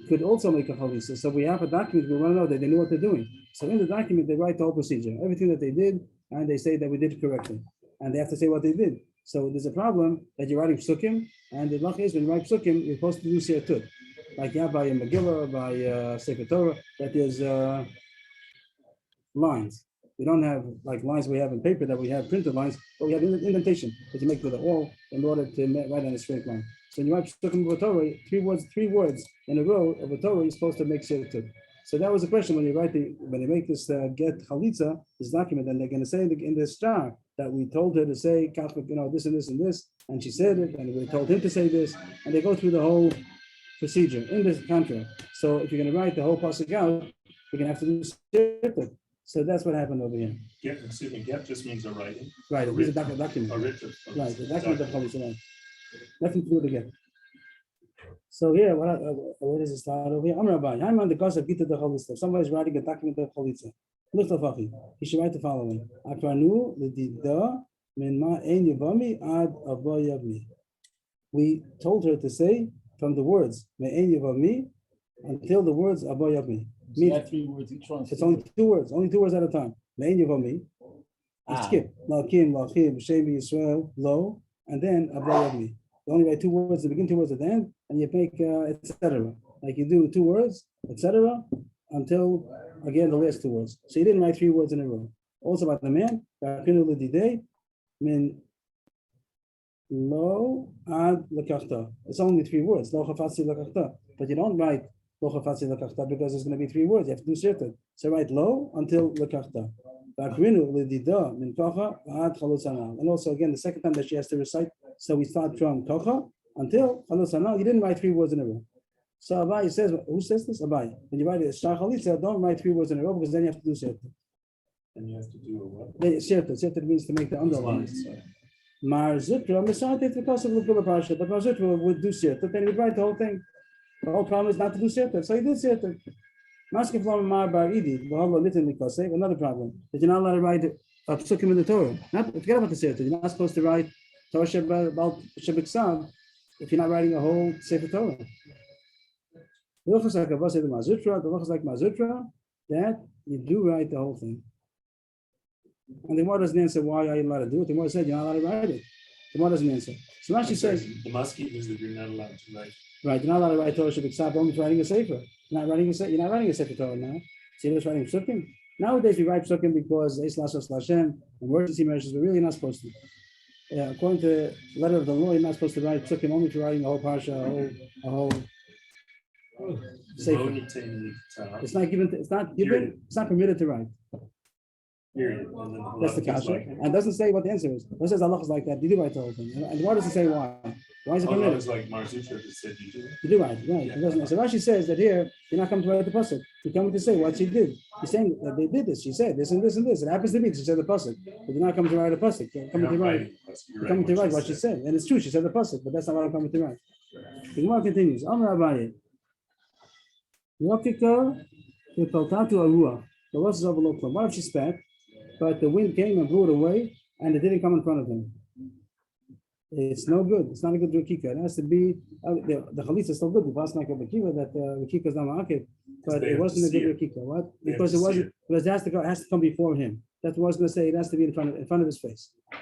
Speaker 1: could also make a Chalitza. So we have a document, we want to know that they knew what they're doing. So in the document, they write the whole procedure, everything that they did, and they say that we did it correctly. And they have to say what they did. So there's a problem that you're writing psukim, and the luck is when you write psukim, you're supposed to do siyatut. Like by a Megillah, by Sefer Torah, that there's lines. We don't have like lines we have in paper that we have printed lines, but we have indentation that you make with the wall in order to write on a straight line. So when you write psukim of a Torah, 3 words in a row of a Torah, you're supposed to make siyatut. So that was the question when they make this get chalitza, this document, and they're going to say in the star that we told her to say, this and this and this, and she said it, and we told him to say this, and they go through the whole procedure in this contract. So if you're going to write the whole pasuk out, you're going to have to do it. So that's what happened over here.
Speaker 4: Get just means a writing.
Speaker 1: Right, it is a document.
Speaker 4: A writ of
Speaker 1: Right, the document of chalitza. Right. Nothing to do with the get. So here, what does it start over here? I'm Rabbi. I'm on the cost of Gita de Chalitza. Somebody's writing a document of Chalitza. He should write the following. We told her to say from the words me'en yevami until the words abo yevami.
Speaker 2: So you have 3 words each one.
Speaker 1: It's only 2 words, only 2 words at a time. Me'en yevami. You skip lakim, lachim, shevi, Yisrael, lo, and then abo yevami. You only write 2 words, the begin 2 words at the end, and you make etc. Like you do 2 words, etc. until again the last 2 words. So you didn't write 3 words in a row. Also about the man, min lo ad lekachta. It's only 3 words. Lo chafasi lekachta. But you don't write lo chafasi lekachta because there's going to be 3 words. You have to do certain. So write lo until lekachta. And also again the second time that she has to recite. So we start from kacha until chalosana. You didn't write 3 words in a row. So Abai says, who says this? Abai. When you write it shar chalitza, don't write 3 words in a row because then you have to do certain.
Speaker 4: And you have to do a what?
Speaker 1: Certain means to make the underlines. Mar Zutra, Masate, because of the Parsha, but Mar Zutra would do certain, then he'd write the whole thing. The whole problem is not to do certain, so he did certain. Maskif Lam Mar Bar Idi, another problem, that you're not allowed to write a psukim in the Torah. Not forget about the certain, you're not supposed to write Torah about Shabbat if you're not writing a whole Sefer Torah. The Lachas like Mazutra, that you do write the whole thing. And the Gemara doesn't answer why are you allowed to do it. The Gemara said you're not allowed to write it. The Gemara doesn't answer. So Rashi says
Speaker 4: the Maski is that you're not allowed to write.
Speaker 1: Right, you're not allowed to write Torah Shabbat only for writing a sefer. You're not writing a sefer Torah now. So you're just writing psukim. Nowadays we write psukim because Eis Lasos Lashem, emergency measures. We're really not supposed to. According to the letter of the law, you're not supposed to write psukim only for writing a whole parsha, a whole sefer. It's not given. It's not given. It's not permitted to write.
Speaker 4: Period.
Speaker 1: That's the kasha. And it doesn't say what the answer is. It says Allah is like that. You do write the whole thing. And why does it say why? Why is it permitted?
Speaker 4: It's like Marzutra just said you do.
Speaker 1: You do right. It doesn't. So Rashi says that here you're not coming to write the pasuk. You're coming to say what she did. You're saying that they did this. She said this and this and this. It happens to be she said the pasuk, but you're not coming to write a pasuk. You're coming to write. You're coming to write what she said, and it's true. She said the pasuk, but that's not what I'm coming to write. The Gemara continues. Amar Abaye. Yokika v'paltatu aruah. The loss is overlooked. What if she spat? But the wind came and blew it away, and it didn't come in front of him. It's no good. It's not a good rikika. It has to be the chalitza is still good. The pas like a rikika that rikika is not ma'akev, but it wasn't a good rikika. What? Because it wasn't. Because it has to come before him. That's what I was going to say. It has to be in front of his face. It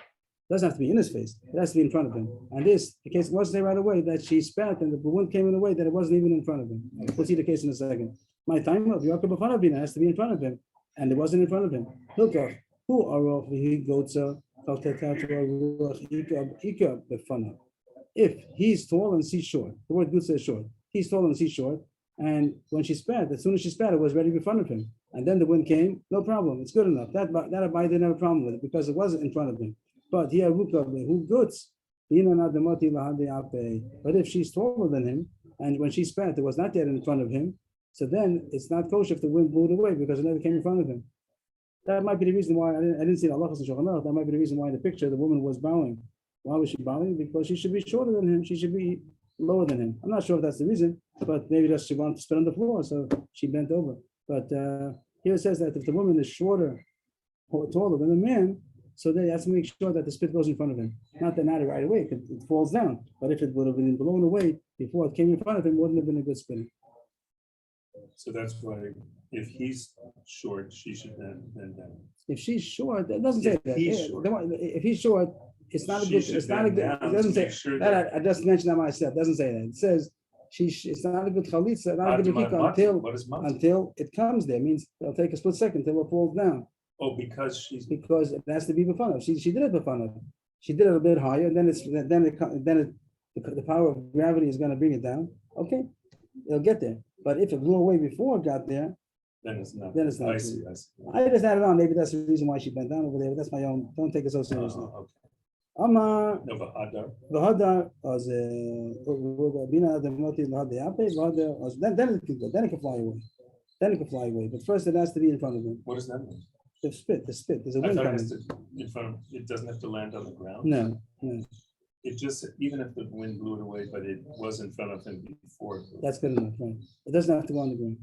Speaker 1: doesn't have to be in his face. It has to be in front of him. And this, the case wasn't there right away that she spat and the wind came in a way that it wasn't even in front of him. We'll see the case in a second. My time of Yaakov B'Fanavina has to be in front of him, and it wasn't in front of him. Hilkach, who are he goes if he's tall and she's short, the word good says short. He's tall and she's short, and when she spat, as soon as she spat, it was ready in front of him. And then the wind came, no problem. It's good enough. That Abai didn't have a problem with it because it wasn't in front of him. But here, who goods? But if she's taller than him, and when she spat, it was not yet in front of him, so then it's not kosher if the wind blew it away because it never came in front of him. That might be the reason why I didn't see the halachas in Shulchan Aruch. That might be the reason why in the picture the woman was bowing. Why was she bowing? Because she should be shorter than him. She should be lower than him. I'm not sure if that's the reason, but maybe that's she wanted to spit on the floor, so she bent over. But here it says that if the woman is shorter or taller than the man, so they have to make sure that the spit goes in front of him. Not right away, it falls down. But if it would have been blown away before it came in front of him, it wouldn't have been a good spitting.
Speaker 4: So that's why if he's short, she should bend down.
Speaker 1: If she's short, it doesn't say that. If he's short, it's not a good. It's not a good. It doesn't say that. I just mentioned that myself. It doesn't say that. It says it's not a good chalitza, not a good rikika until it comes there. It means it'll take a split second until it falls down.
Speaker 4: Oh, because
Speaker 1: it has to be b'fanav. She did it b'fanav. She did it a bit higher, and then the power of gravity is going to bring it down. Okay, it'll get there. But if it blew away before it got there,
Speaker 4: then it's not.
Speaker 1: I see. I just added on. Maybe that's the reason why she bent down over there. But that's my own. Don't take it so seriously. Amar v'hadar as bina demoti l'hadayape v'hadar. Then it can go. Then it can fly away. But first, it has to be in front of him.
Speaker 4: What does that mean?
Speaker 1: The spit. There's a wind coming.
Speaker 4: In front of, it doesn't have to land on the ground.
Speaker 1: No.
Speaker 4: It just, even if the wind blew it away, but it was in front of him before.
Speaker 1: That's good enough, right? It doesn't have to go on the ground.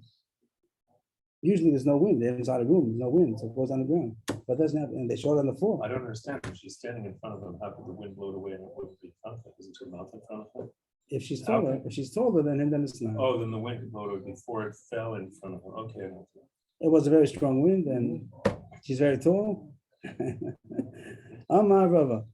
Speaker 1: Usually there's no wind. They're inside a room, there's no wind, so it goes on the ground. But it doesn't have, and they show it on the floor.
Speaker 4: I don't understand. If she's standing in front of him, how could the wind blow it away and it wouldn't be in front of him? Isn't her mouth in front of him?
Speaker 1: If she's taller than him, then it's not.
Speaker 4: Oh, then the wind component before it fell in front of her. Okay.
Speaker 1: It was a very strong wind, and she's very tall. Amar Rava,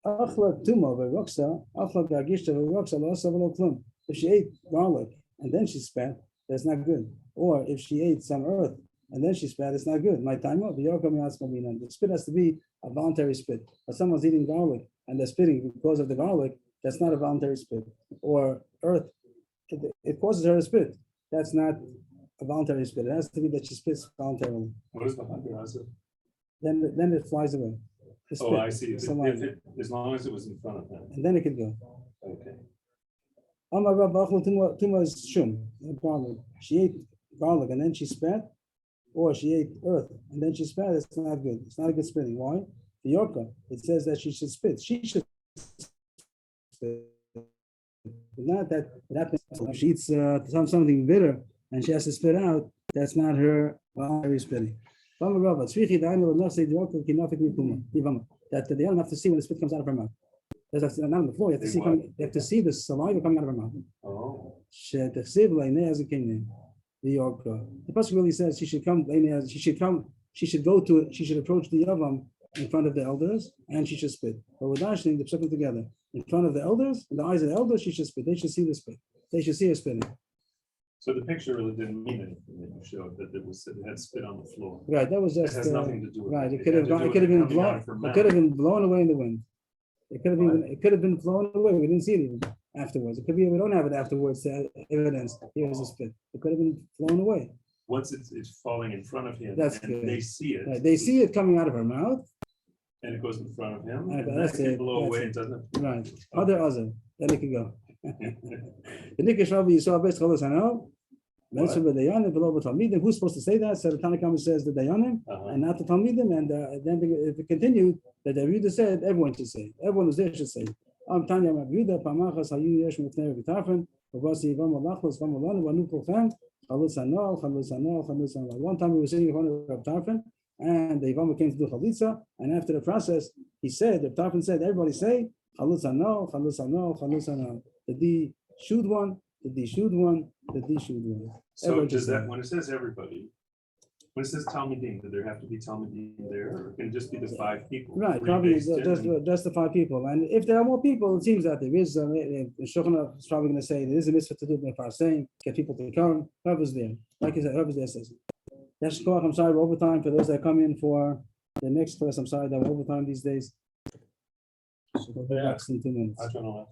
Speaker 1: Achla Tuma v'Roksa, Achla Gagishta v'Roksa lo asa v'lo klum. If she ate garlic and then she spat, that's not good. Or if she ate some earth and then she spat, it's not good. My time up. The spit has to be a voluntary spit. If someone's eating garlic and they're spitting because of the garlic, that's not a voluntary spit. Or earth, it causes her to spit. That's not a voluntary spit. It has to be that she spits voluntarily.
Speaker 4: What is the hundred?
Speaker 1: Then it flies away. The
Speaker 4: Oh,
Speaker 1: spit,
Speaker 4: I see.
Speaker 1: the saliva.
Speaker 4: As long as it was in front of him.
Speaker 1: And then it could go.
Speaker 4: Okay.
Speaker 1: Amar Rav Achla Tuma is shum, garlic. She ate garlic and then she spat, or she ate earth and then she spat. It's not good. It's not a good spitting. Why? The Yorka, it says that she should spit. She should spit. But not that it happens. If she eats something bitter and she has to spit out, that's not her voluntary spitting. That the animal have to see when the spit comes out of her mouth. That's not on the floor. You have to see the saliva coming out of her mouth.
Speaker 4: Oh.
Speaker 1: The Yorka. The person really says she should come. She should go to it. She should approach the yavam in front of the elders, and she should spit. But with Ashling, they put them together in front of the elders, in the eyes of the elders. She should spit. They should see the spit. They should see her spitting.
Speaker 4: So the picture really didn't mean anything that you showed, that it had spit on the floor.
Speaker 1: Right. That was
Speaker 4: It
Speaker 1: just
Speaker 4: has nothing to do with
Speaker 1: right.
Speaker 4: it.
Speaker 1: It could have
Speaker 4: had to
Speaker 1: gone.
Speaker 4: do
Speaker 1: It could have
Speaker 4: with
Speaker 1: been
Speaker 4: coming out
Speaker 1: blown.
Speaker 4: of her
Speaker 1: It
Speaker 4: mouth.
Speaker 1: could have been blown away in the wind. It could have been. It could have been blown away. We didn't see it even afterwards. It could be we don't have it afterwards. Evidence. Here's a spit. It could have been blown away.
Speaker 4: Once it's falling in front of him,
Speaker 1: That's
Speaker 4: and
Speaker 1: good.
Speaker 4: they see it.
Speaker 1: Right. They see it coming out of her mouth.
Speaker 4: And it goes in front of him,
Speaker 1: Right,
Speaker 4: and
Speaker 1: that's
Speaker 4: that can
Speaker 1: it,
Speaker 4: blow
Speaker 1: that's
Speaker 4: away,
Speaker 1: it.
Speaker 4: it doesn't.
Speaker 1: Right. Other. Then it could go. The Nikish Rabbi Yisrael Beis Cholos Hanel. Mentioned the Dayanim below the Talmidim. Who's supposed to say that? So the Tanakhama says the Dayanim and not the Talmidim. And then if it continued, that the Rebbe said everyone should say it. Everyone who's there should say it. Tanya Rabbi Pamachas Hayu Yesh Mufnei B'Tafren. V'Vasi Yivam Malachos Vam Malanu Vanu Kulchem Chalutz Hanol Chalutz Hanol Chalutz Hanol. One time we were sitting in front of Rabbi Tafren, and the Yivam came to do Chalitza, and after the process, he said, Rabbi Tafren said, everybody say Chalutz Hanol Chalutz Hanol Chalutz Hanol. The D shoot one. The D shoot one, the D shoot one.
Speaker 4: So
Speaker 1: Everyone
Speaker 4: does
Speaker 1: should say
Speaker 4: that, when it says everybody, when it says Talmudim, do there have to be Talmudim there, or can it just be the 5 people?
Speaker 1: Right,
Speaker 4: Three
Speaker 1: probably
Speaker 4: based in?
Speaker 1: just the 5 people. And if there are more people, it seems that there is, Shulchan is probably going to say there is a mitzvah to do the saying, get people to come. Whoever's there. Like you said, whoever's there says it. Yes, I'm sorry, we're overtime for those that come in for the next class. I'm sorry that we're overtime these days. So we'll be back in 2 minutes.
Speaker 4: I don't know.